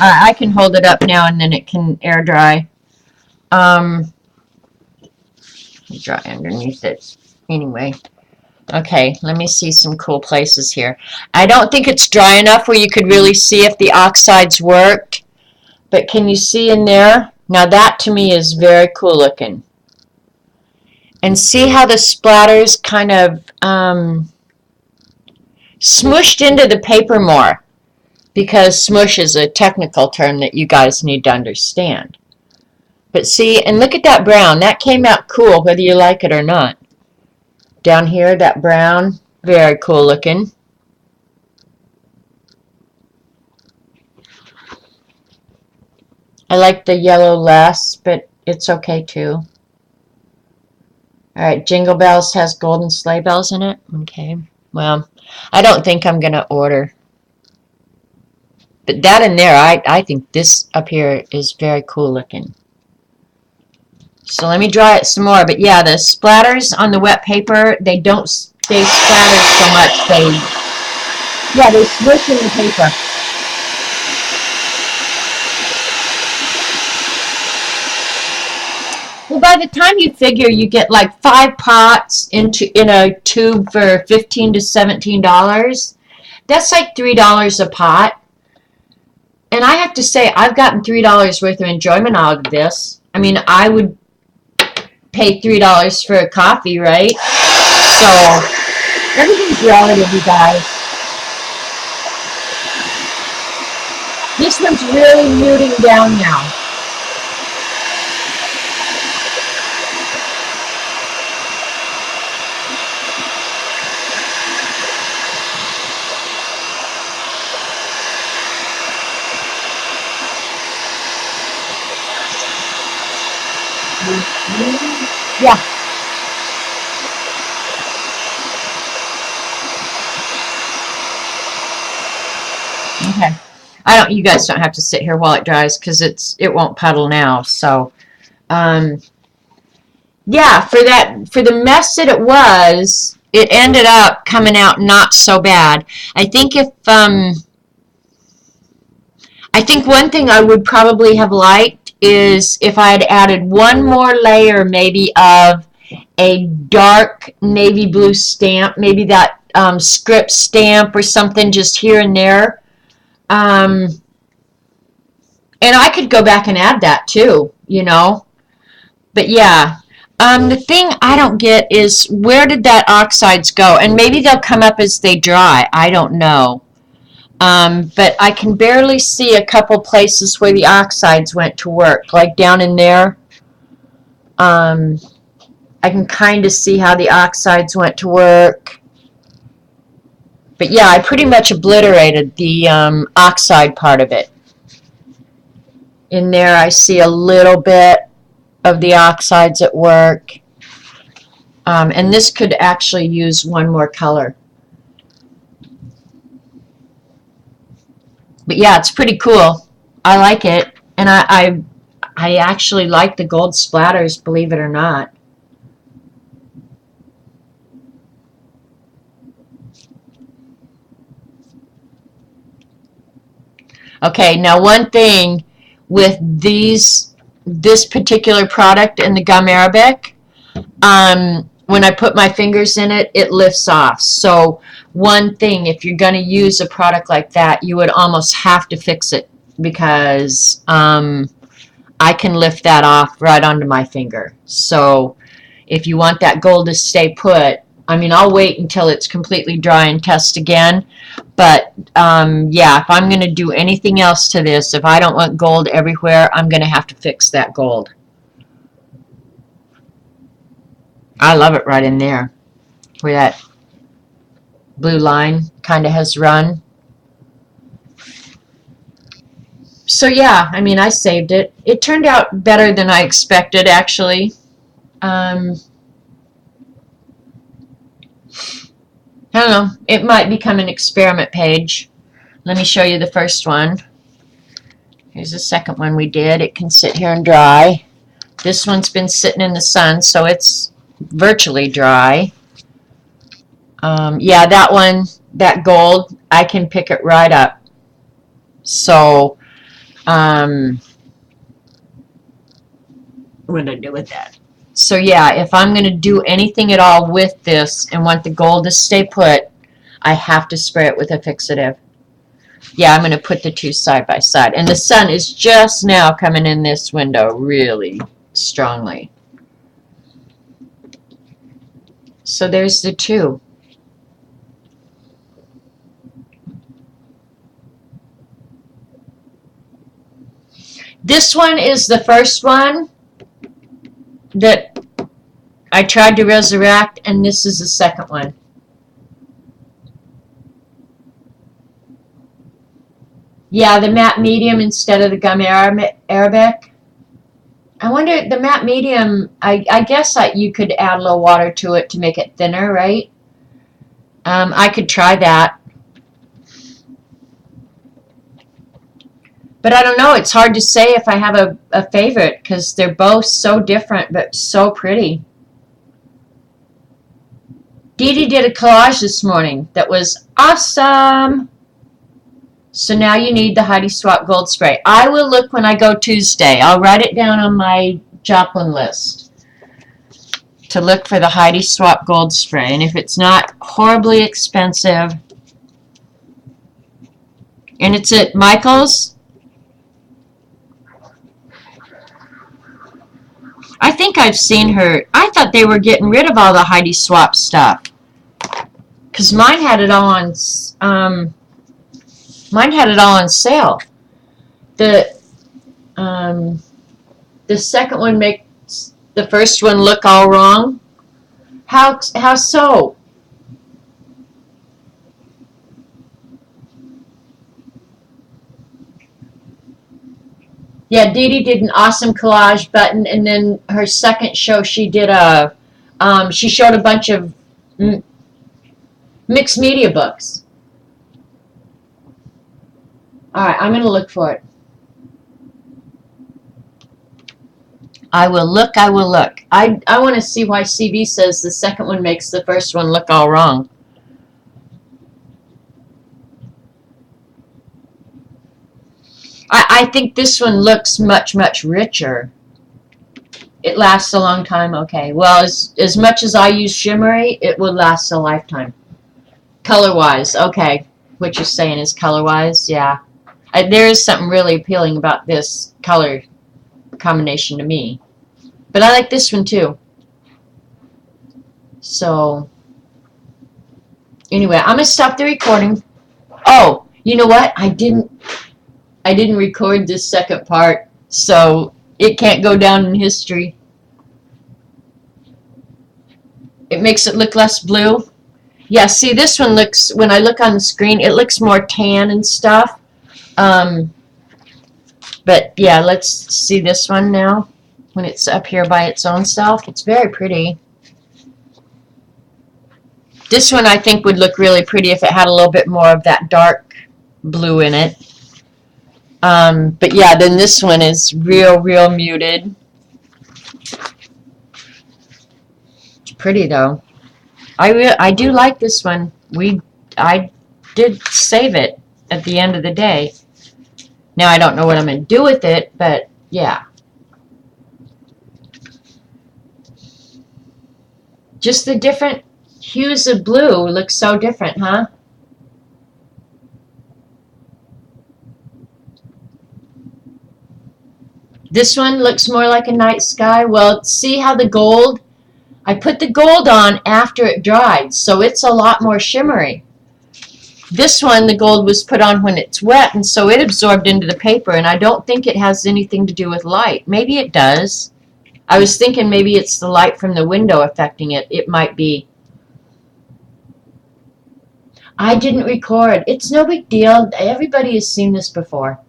I can hold it up now and then it can air dry. Dry underneath it. Anyway. Okay, let me see some cool places here. I don't think it's dry enough where you could really see if the oxides worked. But can you see in there? Now that to me is very cool looking. And see how the splatters kind of smushed into the paper more, because smush is a technical term that you guys need to understand. But see, and look at that brown. That came out cool whether you like it or not. Down here, that brown, very cool looking. I like the yellow less, but it's okay too. Alright, Jingle Bells has golden sleigh bells in it. Okay, well, I don't think I'm going to order. But that in there, I think this up here is very cool looking. So let me dry it some more. But yeah, the splatters on the wet paper, they don't stay splattered so much. They swish in the paper. Well, by the time you figure you get like 5 pots in a tube for $15 to $17, that's like $3 a pot. And I have to say, I've gotten $3 worth of enjoyment out of this. I mean, I would pay $3 for a coffee, right? So, everything's relative, you guys. This one's really muting down now. Yeah. Okay. You guys don't have to sit here while it dries because it won't puddle now. So, yeah, for the mess that it was, it ended up coming out not so bad. I think I think one thing I would probably have liked is if I had added one more layer maybe of a dark navy blue stamp, maybe that script stamp or something just here and there. And I could go back and add that too, you know. But yeah, the thing I don't get is where did that oxides go? And maybe they'll come up as they dry. I don't know. But I can barely see a couple places where the oxides went to work, like down in there. I can kind of see how the oxides went to work. But yeah, I pretty much obliterated the oxide part of it. In there I see a little bit of the oxides at work. And this could actually use one more color. But yeah, it's pretty cool. I like it. And I actually like the gold splatters, believe it or not. Okay, now one thing with this particular product in the gum arabic, when I put my fingers in it, it lifts off. So one thing, if you're going to use a product like that, you would almost have to fix it, because I can lift that off right onto my finger. So if you want that gold to stay put, I mean, I'll wait until it's completely dry and test again. But yeah, if I'm going to do anything else to this, if I don't want gold everywhere, I'm going to have to fix that gold. I love it right in there, where that blue line kind of has run. So yeah, I mean, I saved it. It turned out better than I expected, actually. I don't know. It might become an experiment page. Let me show you the first one. Here's the second one we did. It can sit here and dry. This one's been sitting in the sun, so it's virtually dry. Yeah, that one, that gold, I can pick it right up. So, what did I do with that? So yeah, if I'm going to do anything at all with this and want the gold to stay put, I have to spray it with a fixative. Yeah, I'm going to put the two side by side. And the sun is just now coming in this window really strongly. So there's the two. This one is the first one that I tried to resurrect, and this is the second one. Yeah, the matte medium instead of the gum arabic. I wonder, the matte medium, I guess you could add a little water to it to make it thinner, right? I could try that. But I don't know, it's hard to say if I have a favorite because they're both so different but so pretty. Dee Dee did a collage this morning that was awesome. So now you need the Heidi Swapp Gold Spray. I will look when I go Tuesday. I'll write it down on my Joplin list to look for the Heidi Swapp Gold Spray. And if it's not horribly expensive, and it's at Michael's, I think I've seen her. I thought they were getting rid of all the Heidi Swapp stuff. Because mine had it all on sale. The second one makes the first one look all wrong. How so? Yeah, Dee Dee did an awesome collage button, and then her second show she did she showed a bunch of mixed media books. All right, I'm going to look for it. I will look. I want to see why CB says the second one makes the first one look all wrong. I think this one looks much, much richer. It lasts a long time. Okay. Well, as much as I use shimmery, it will last a lifetime. Color-wise, okay. What you're saying is color-wise, yeah. There is something really appealing about this color combination to me. But I like this one too. So, anyway, I'm going to stop the recording. Oh, you know what? I didn't record this second part, so it can't go down in history. It makes it look less blue. Yeah, see, this one looks, when I look on the screen, it looks more tan and stuff. But yeah, let's see this one now when it's up here by its own self. It's very pretty. This one I think would look really pretty if it had a little bit more of that dark blue in it. But yeah, then this one is real muted. It's pretty though. I do like this one. I did save it at the end of the day. Now I don't know what I'm going to do with it, but yeah. Just the different hues of blue look so different, huh? This one looks more like a night sky. Well, see how the gold, I put the gold on after it dried, so it's a lot more shimmery. This one, the gold was put on when it's wet, and so it absorbed into the paper, and I don't think it has anything to do with light. Maybe it does. I was thinking maybe it's the light from the window affecting it. It might be. I didn't record. It's no big deal. Everybody has seen this before.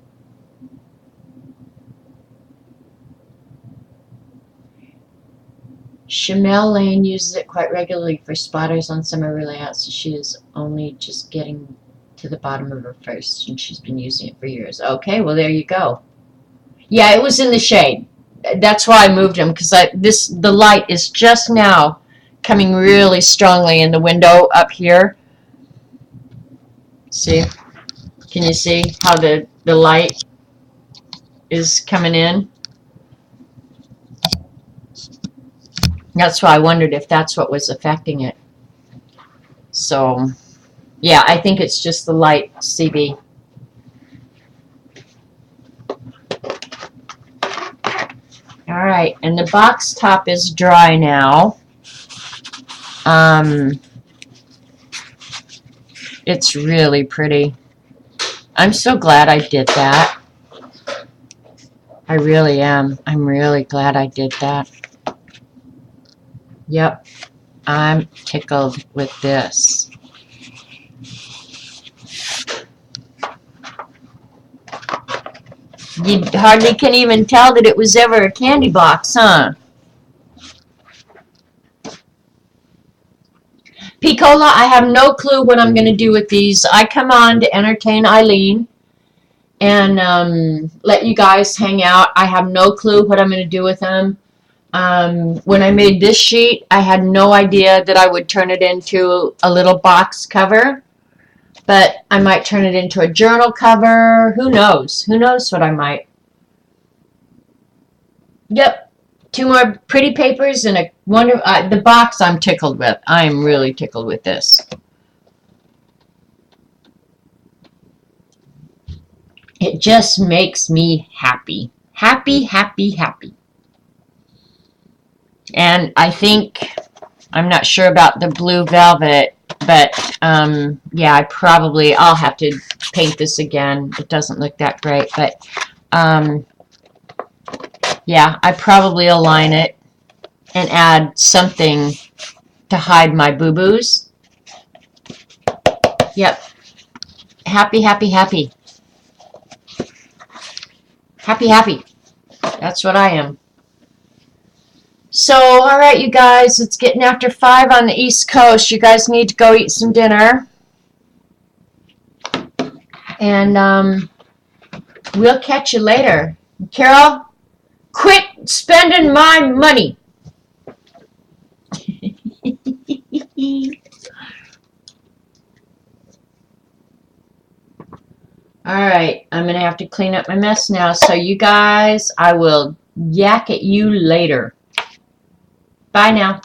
Shamel Lane uses it quite regularly for spotters on summer layouts. She is only just getting to the bottom of her first, and she's been using it for years. Okay, well there you go. Yeah, it was in the shade. That's why I moved them, because the light is just now coming really strongly in the window up here. See? Can you see how the light is coming in? That's why I wondered if that's what was affecting it. So, yeah, I think it's just the light, CB. All right, and the box top is dry now. It's really pretty. I'm so glad I did that. I really am. I'm really glad I did that. Yep, I'm tickled with this. You hardly can even tell that it was ever a candy box, huh? Piccola, I have no clue what I'm going to do with these. I come on to entertain Eileen and let you guys hang out. I have no clue what I'm going to do with them. When I made this sheet, I had no idea that I would turn it into a little box cover. But I might turn it into a journal cover. Who knows? Who knows what I might. Yep. 2 more pretty papers and a wonder. The box I'm tickled with. I'm really tickled with this. It just makes me happy. Happy, happy, happy. And I think, I'm not sure about the blue velvet, but yeah, I'll have to paint this again. It doesn't look that great, but yeah, I probably align it and add something to hide my boo-boos. Yep. Happy, happy, happy. Happy, happy. That's what I am. So, all right, you guys, it's getting after 5 on the East Coast. You guys need to go eat some dinner. And we'll catch you later. Carol, quit spending my money. All right, I'm going to have to clean up my mess now. So you guys, I will yak at you later. Bye now.